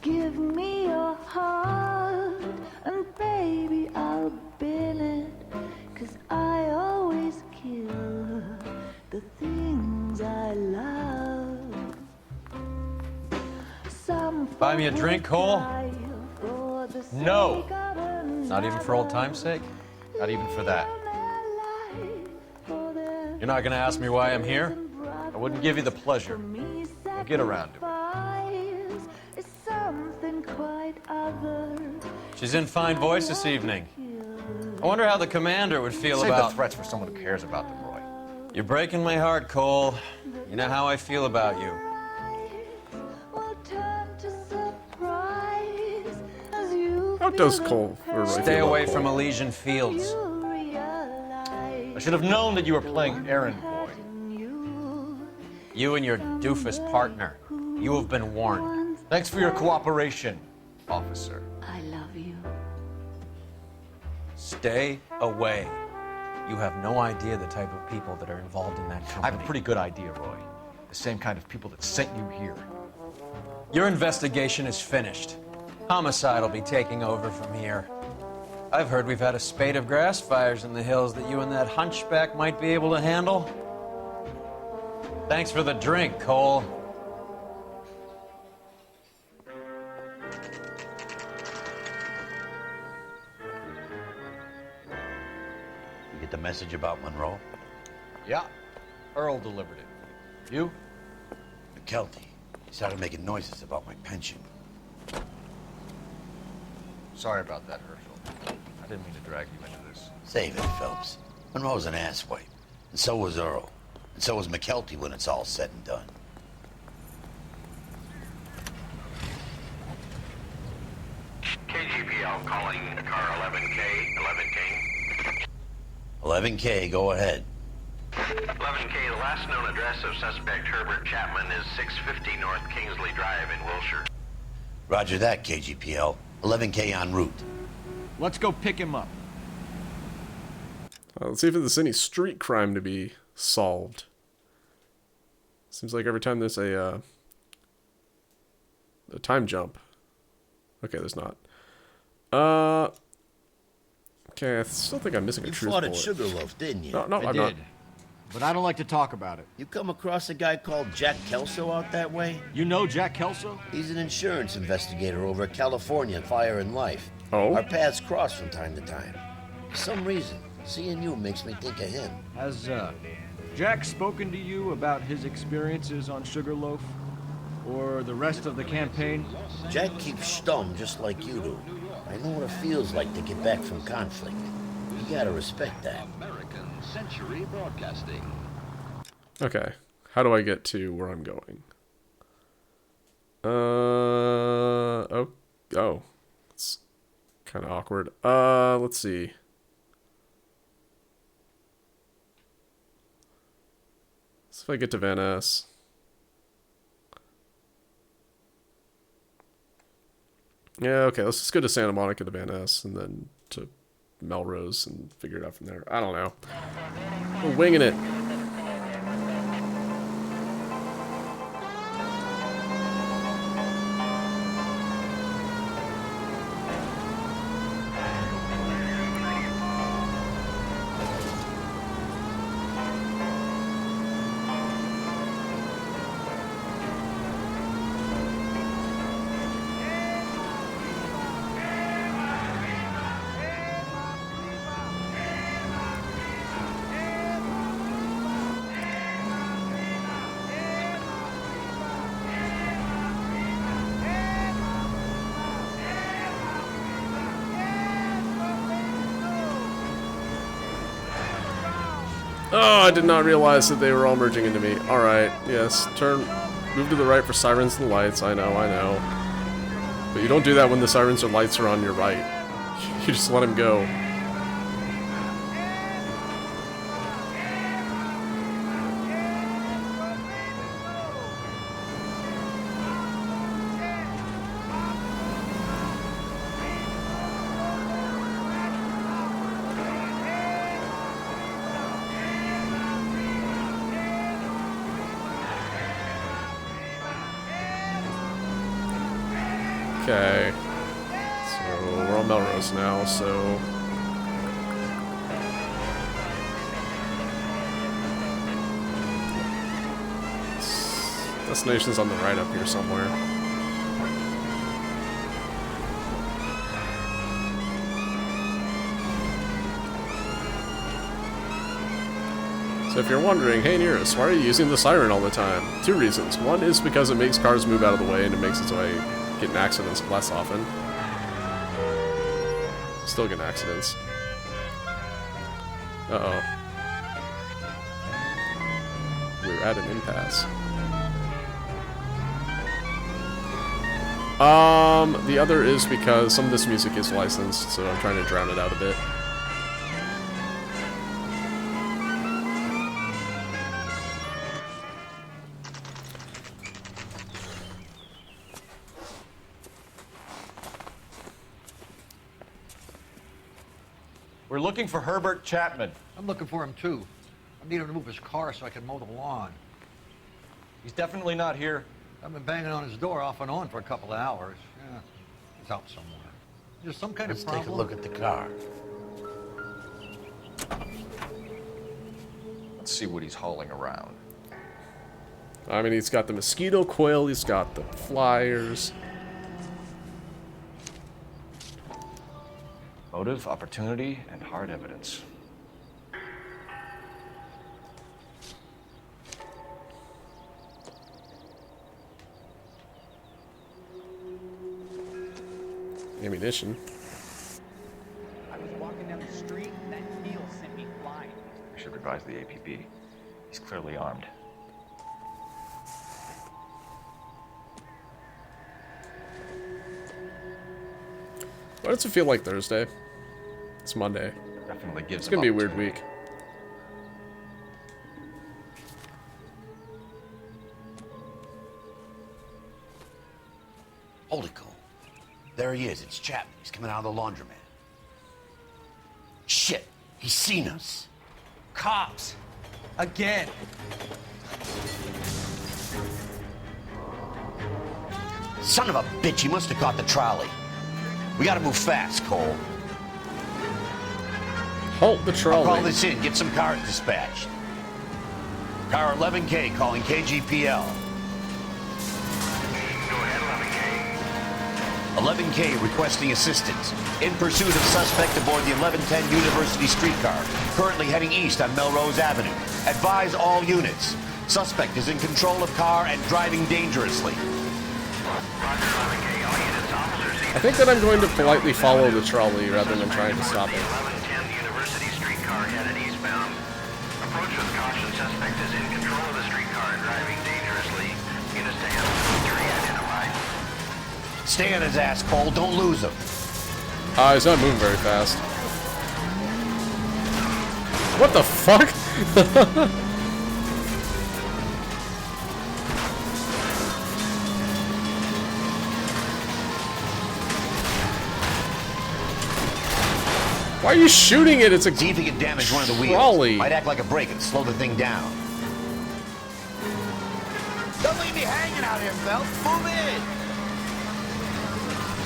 Give me your heart, and baby, I'll bin it. 'Cause I always kill the things I love. Buy me a drink, Cole? No. Not even for old time's sake? Not even for that. You're not gonna ask me why I'm here? I wouldn't give you the pleasure. We'll get around to it. She's in fine voice this evening. I wonder how the commander would feel about... Save the threats for someone who cares about them, Roy. You're breaking my heart, Cole. You know how I feel about you. How does Cole or Roy Stay feel away about from Cole? Elysian Fields. I should have known that you were playing errand boy. You and your doofus partner. You have been warned. Thanks for your cooperation, officer. I love you. Stay away. You have no idea the type of people that are involved in that I company. have a pretty good idea, Roy. The same kind of people that sent you here. Your investigation is finished. Homicide will be taking over from here. I've heard we've had a spate of grass fires in the hills that you and that hunchback might be able to handle. Thanks for the drink, Cole. You get the message about Monroe? Yeah, Earl delivered it. You? McKelty. He started making noises about my pension. Sorry about that, Herschel. I didn't mean to drag you into this. Save it, Phelps. Monroe's an asswipe. And so was Earl. And so was McKelty when it's all said and done. KGPL calling car 11K, 11K. 11K, go ahead. 11K, the last known address of suspect Herbert Chapman is 650 North Kingsley Drive in Wilshire. Roger that, KGPL. 11K en route. Let's go pick him up. Let's see if there's any street crime to be solved. Seems like every time there's a time jump. Okay, there's not. Okay, I still think I'm missing a truth fought at bullet. Sugarloaf, didn't you? No, I I'm did. not. But I don't like to talk about it. You come across a guy called Jack Kelso out that way? You know Jack Kelso? He's an insurance investigator over at California Fire and Life. Oh? Our paths cross from time to time. For some reason, seeing you makes me think of him. Has, Jack spoken to you about his experiences on Sugarloaf? Or the rest of the campaign? Jack keeps stum just like you do. I know what it feels like to get back from conflict. You gotta respect that. American Century Broadcasting. Okay, how do I get to where I'm going? Oh, it's kind of awkward. Let's see. So if I get to Van Ness. Yeah, okay, let's just go to Santa Monica to Van Ness and then to Melrose and figure it out from there. I don't know. We're winging it. Oh, I did not realize that they were all merging into me. Alright, yes. Move to the right for sirens and lights. I know. But you don't do that when the sirens or lights are on your right. You just let them go. Okay. So we're on Melrose now, so... Destination's on the right up here somewhere. So if you're wondering, hey Nearest, why are you using the siren all the time? 2 reasons. One is because it makes cars move out of the way and it makes its way get in accidents less often. Still get in accidents. Uh-oh. We're at an impasse. The other is because some of this music is licensed, so I'm trying to drown it out a bit. We're looking for Herbert Chapman. I'm looking for him too. I need him to move his car so I can mow the lawn. He's definitely not here. I've been banging on his door off and on for a couple of hours. Yeah, he's out somewhere. There's some kind Let's of problem. take a look at the car. Let's see what he's hauling around. I mean, he's got the mosquito coil, he's got the flyers. Motive, opportunity, and hard evidence. Ammunition. I was walking down the street and that heel sent me flying. We should advise the APB. He's clearly armed. Why does it feel like Thursday? It's Monday. Definitely gives It's gonna be a weird week. Hold it, Cole. There he is. It's Chapman. He's coming out of the laundromat. Shit. He's seen us. Cops. Again. Son of a bitch. He must have caught the trolley. We gotta move fast, Cole. Halt the trolley. I'll call this in. Get some cars dispatched. Car 11K calling KGPL. 11K requesting assistance. In pursuit of suspect aboard the 1110 University streetcar. Currently heading east on Melrose Avenue. Advise all units. Suspect is in control of car and driving dangerously. I think that I'm going to politely follow the trolley rather than trying to stop it. 1110 University streetcar headed eastbound. Approach with caution. Suspect is in control of the streetcar and driving dangerously. Units to handle to re-identify. Stay on his ass, Cole. Don't lose him. He's not moving very fast. What the fuck? Why are you shooting it? It's a See if he can damage one of the wheels. trolley. Might act like a brake and slow the thing down. Don't leave me hanging out here, Phelps. Move in.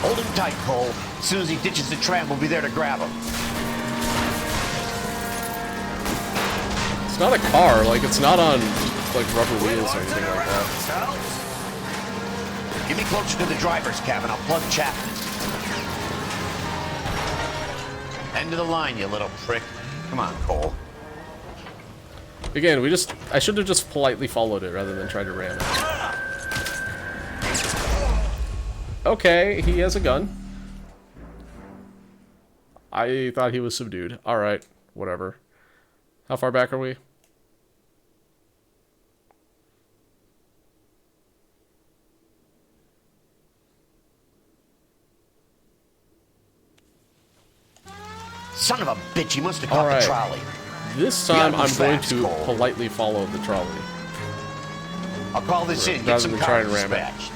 Hold him tight, Cole. As soon as he ditches the tram, we'll be there to grab him. It's not a car. Like, it's not on, like, rubber wheels or anything like that. Get me closer to the driver's cabin. I'll plug Chapman. End of the line, you little prick. Come on, Cole. Again, I should have just politely followed it rather than try to ram it. Okay, he has a gun. I thought he was subdued. Alright, whatever. How far back are we? Son of a bitch, he must have caught the trolley. This You time gotta I'm move going fast, to Cole. politely follow the trolley. I'll call this in. Get Rather some than try cars and ram it. dispatched.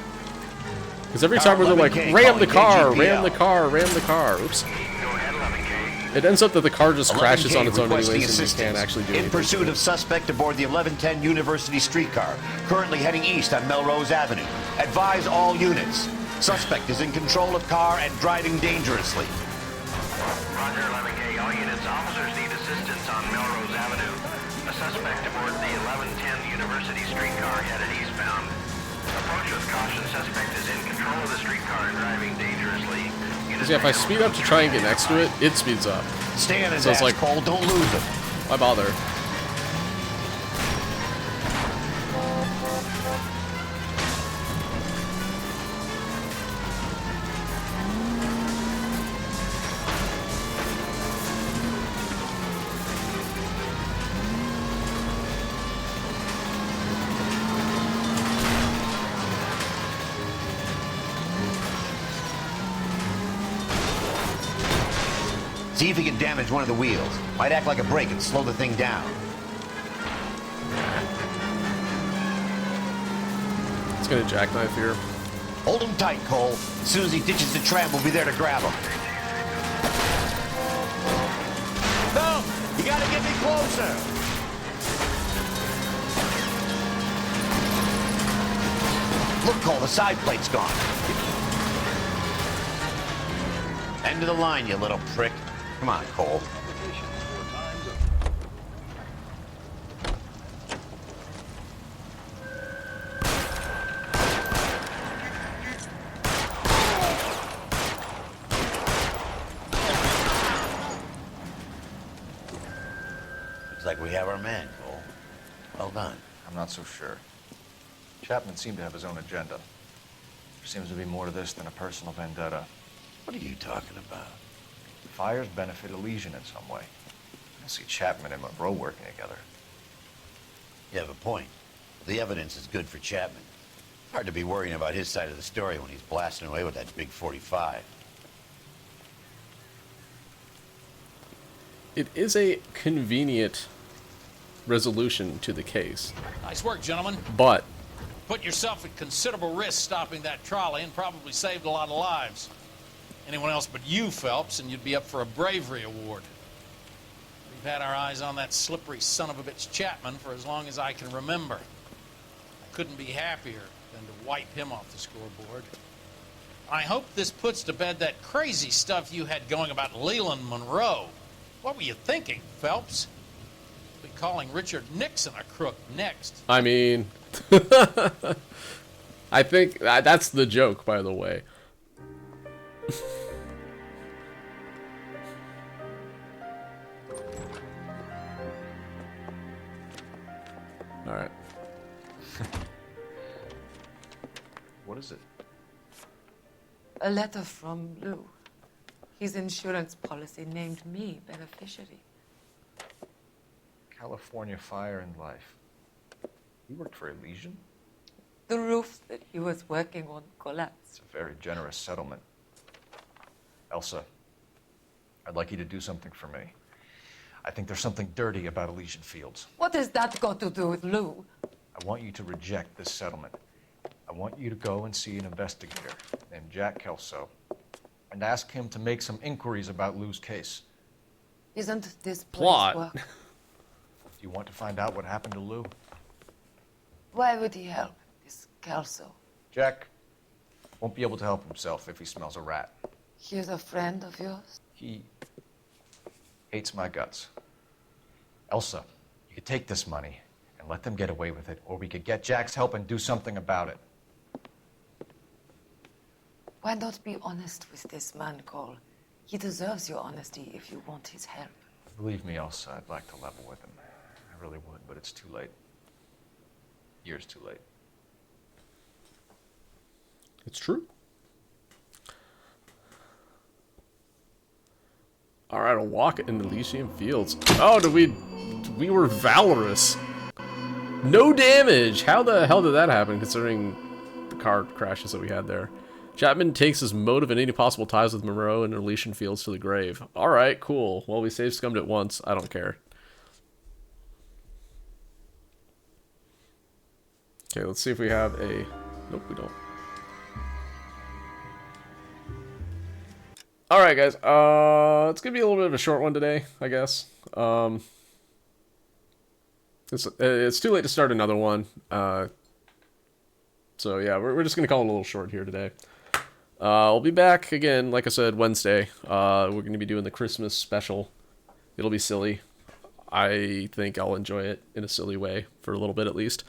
Because every time where they're like, 11K ram the car, calling ram the KGPL. car, ram the car. Oops. It ends up that the car just crashes 11K on its own requesting anyways and you assistance. can't actually do In anything. pursuit of suspect aboard the 1110 University streetcar. Currently heading east on Melrose Avenue. Advise all units. Suspect is in control of car and driving dangerously. Roger, 11K. All units, officers need assistance on Melrose Avenue. A suspect aboard the 1110 University streetcar headed eastbound. Approach with caution. Suspect is in control of the streetcar and driving dangerously. See, if I speed up to try and get next to it, it speeds up. Stay on his so it's like, Cole, don't lose him. Why bother? See if he can damage one of the wheels. Might act like a brake and slow the thing down. It's gonna jackknife here. Hold him tight, Cole. As soon as he ditches the tram, we'll be there to grab him. No! You gotta get me closer! Look, Cole, the side plate's gone. End of the line, you little prick. Come on, Cole. Looks like we have our man, Cole. Well done. I'm not so sure. Chapman seemed to have his own agenda. There seems to be more to this than a personal vendetta. What are you talking about? The fires benefit Elysian in some way. I don't see Chapman and Monroe working together. You have a point. The evidence is good for Chapman. Hard to be worrying about his side of the story when he's blasting away with that big 45. It is a convenient resolution to the case. Nice work, gentlemen. But put yourself at considerable risk stopping that trolley and probably saved a lot of lives. Anyone else but you, Phelps, and you'd be up for a bravery award. We've had our eyes on that slippery son of a bitch Chapman for as long as I can remember. I couldn't be happier than to wipe him off the scoreboard. I hope this puts to bed that crazy stuff you had going about Leland Monroe. What were you thinking, Phelps? We'll be calling Richard Nixon a crook next. I mean, I think that's the joke, by the way. All right. What is it? A letter from Lou. His insurance policy named me beneficiary. California Fire and Life. He worked for Elysian? The roof that he was working on collapsed. It's a very generous settlement. Elsa, I'd like you to do something for me. I think there's something dirty about Elysian Fields. What has that got to do with Lou? I want you to reject this settlement. I want you to go and see an investigator named Jack Kelso and ask him to make some inquiries about Lou's case. Isn't this place Plot. work? Do you want to find out what happened to Lou? Why would he help this Kelso? Jack won't be able to help himself if he smells a rat. He's a friend of yours? He hates my guts. Elsa, you could take this money and let them get away with it, or we could get Jack's help and do something about it. Why not be honest with this man, Cole? He deserves your honesty if you want his help. Believe me, Elsa, I'd like to level with him. I really would, but it's too late. Years too late. It's true. All right, a walk in the Elysian Fields. Oh, we were valorous. No damage. How the hell did that happen, considering the car crashes that we had there? Chapman takes his motive and any possible ties with Monroe and Elysian Fields to the grave. All right, cool. Well, we saved scummed it once. I don't care. Okay, let's see if we have a... Nope, we don't. Alright, guys. It's going to be a little bit of a short one today, I guess. It's too late to start another one. So, yeah, we're just going to call it a little short here today. I'll be back again, like I said, Wednesday. We're going to be doing the Christmas special. It'll be silly. I think I'll enjoy it in a silly way, for a little bit at least.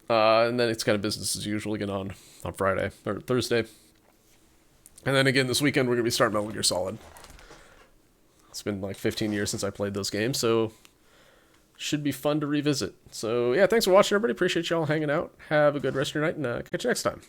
And then it's kind of business as usual again on Friday, or Thursday. And then again this weekend we're going to be starting Metal Gear Solid. It's been like 15 years since I played those games, so should be fun to revisit. So yeah, thanks for watching, everybody. Appreciate y'all hanging out. Have a good rest of your night, and catch you next time.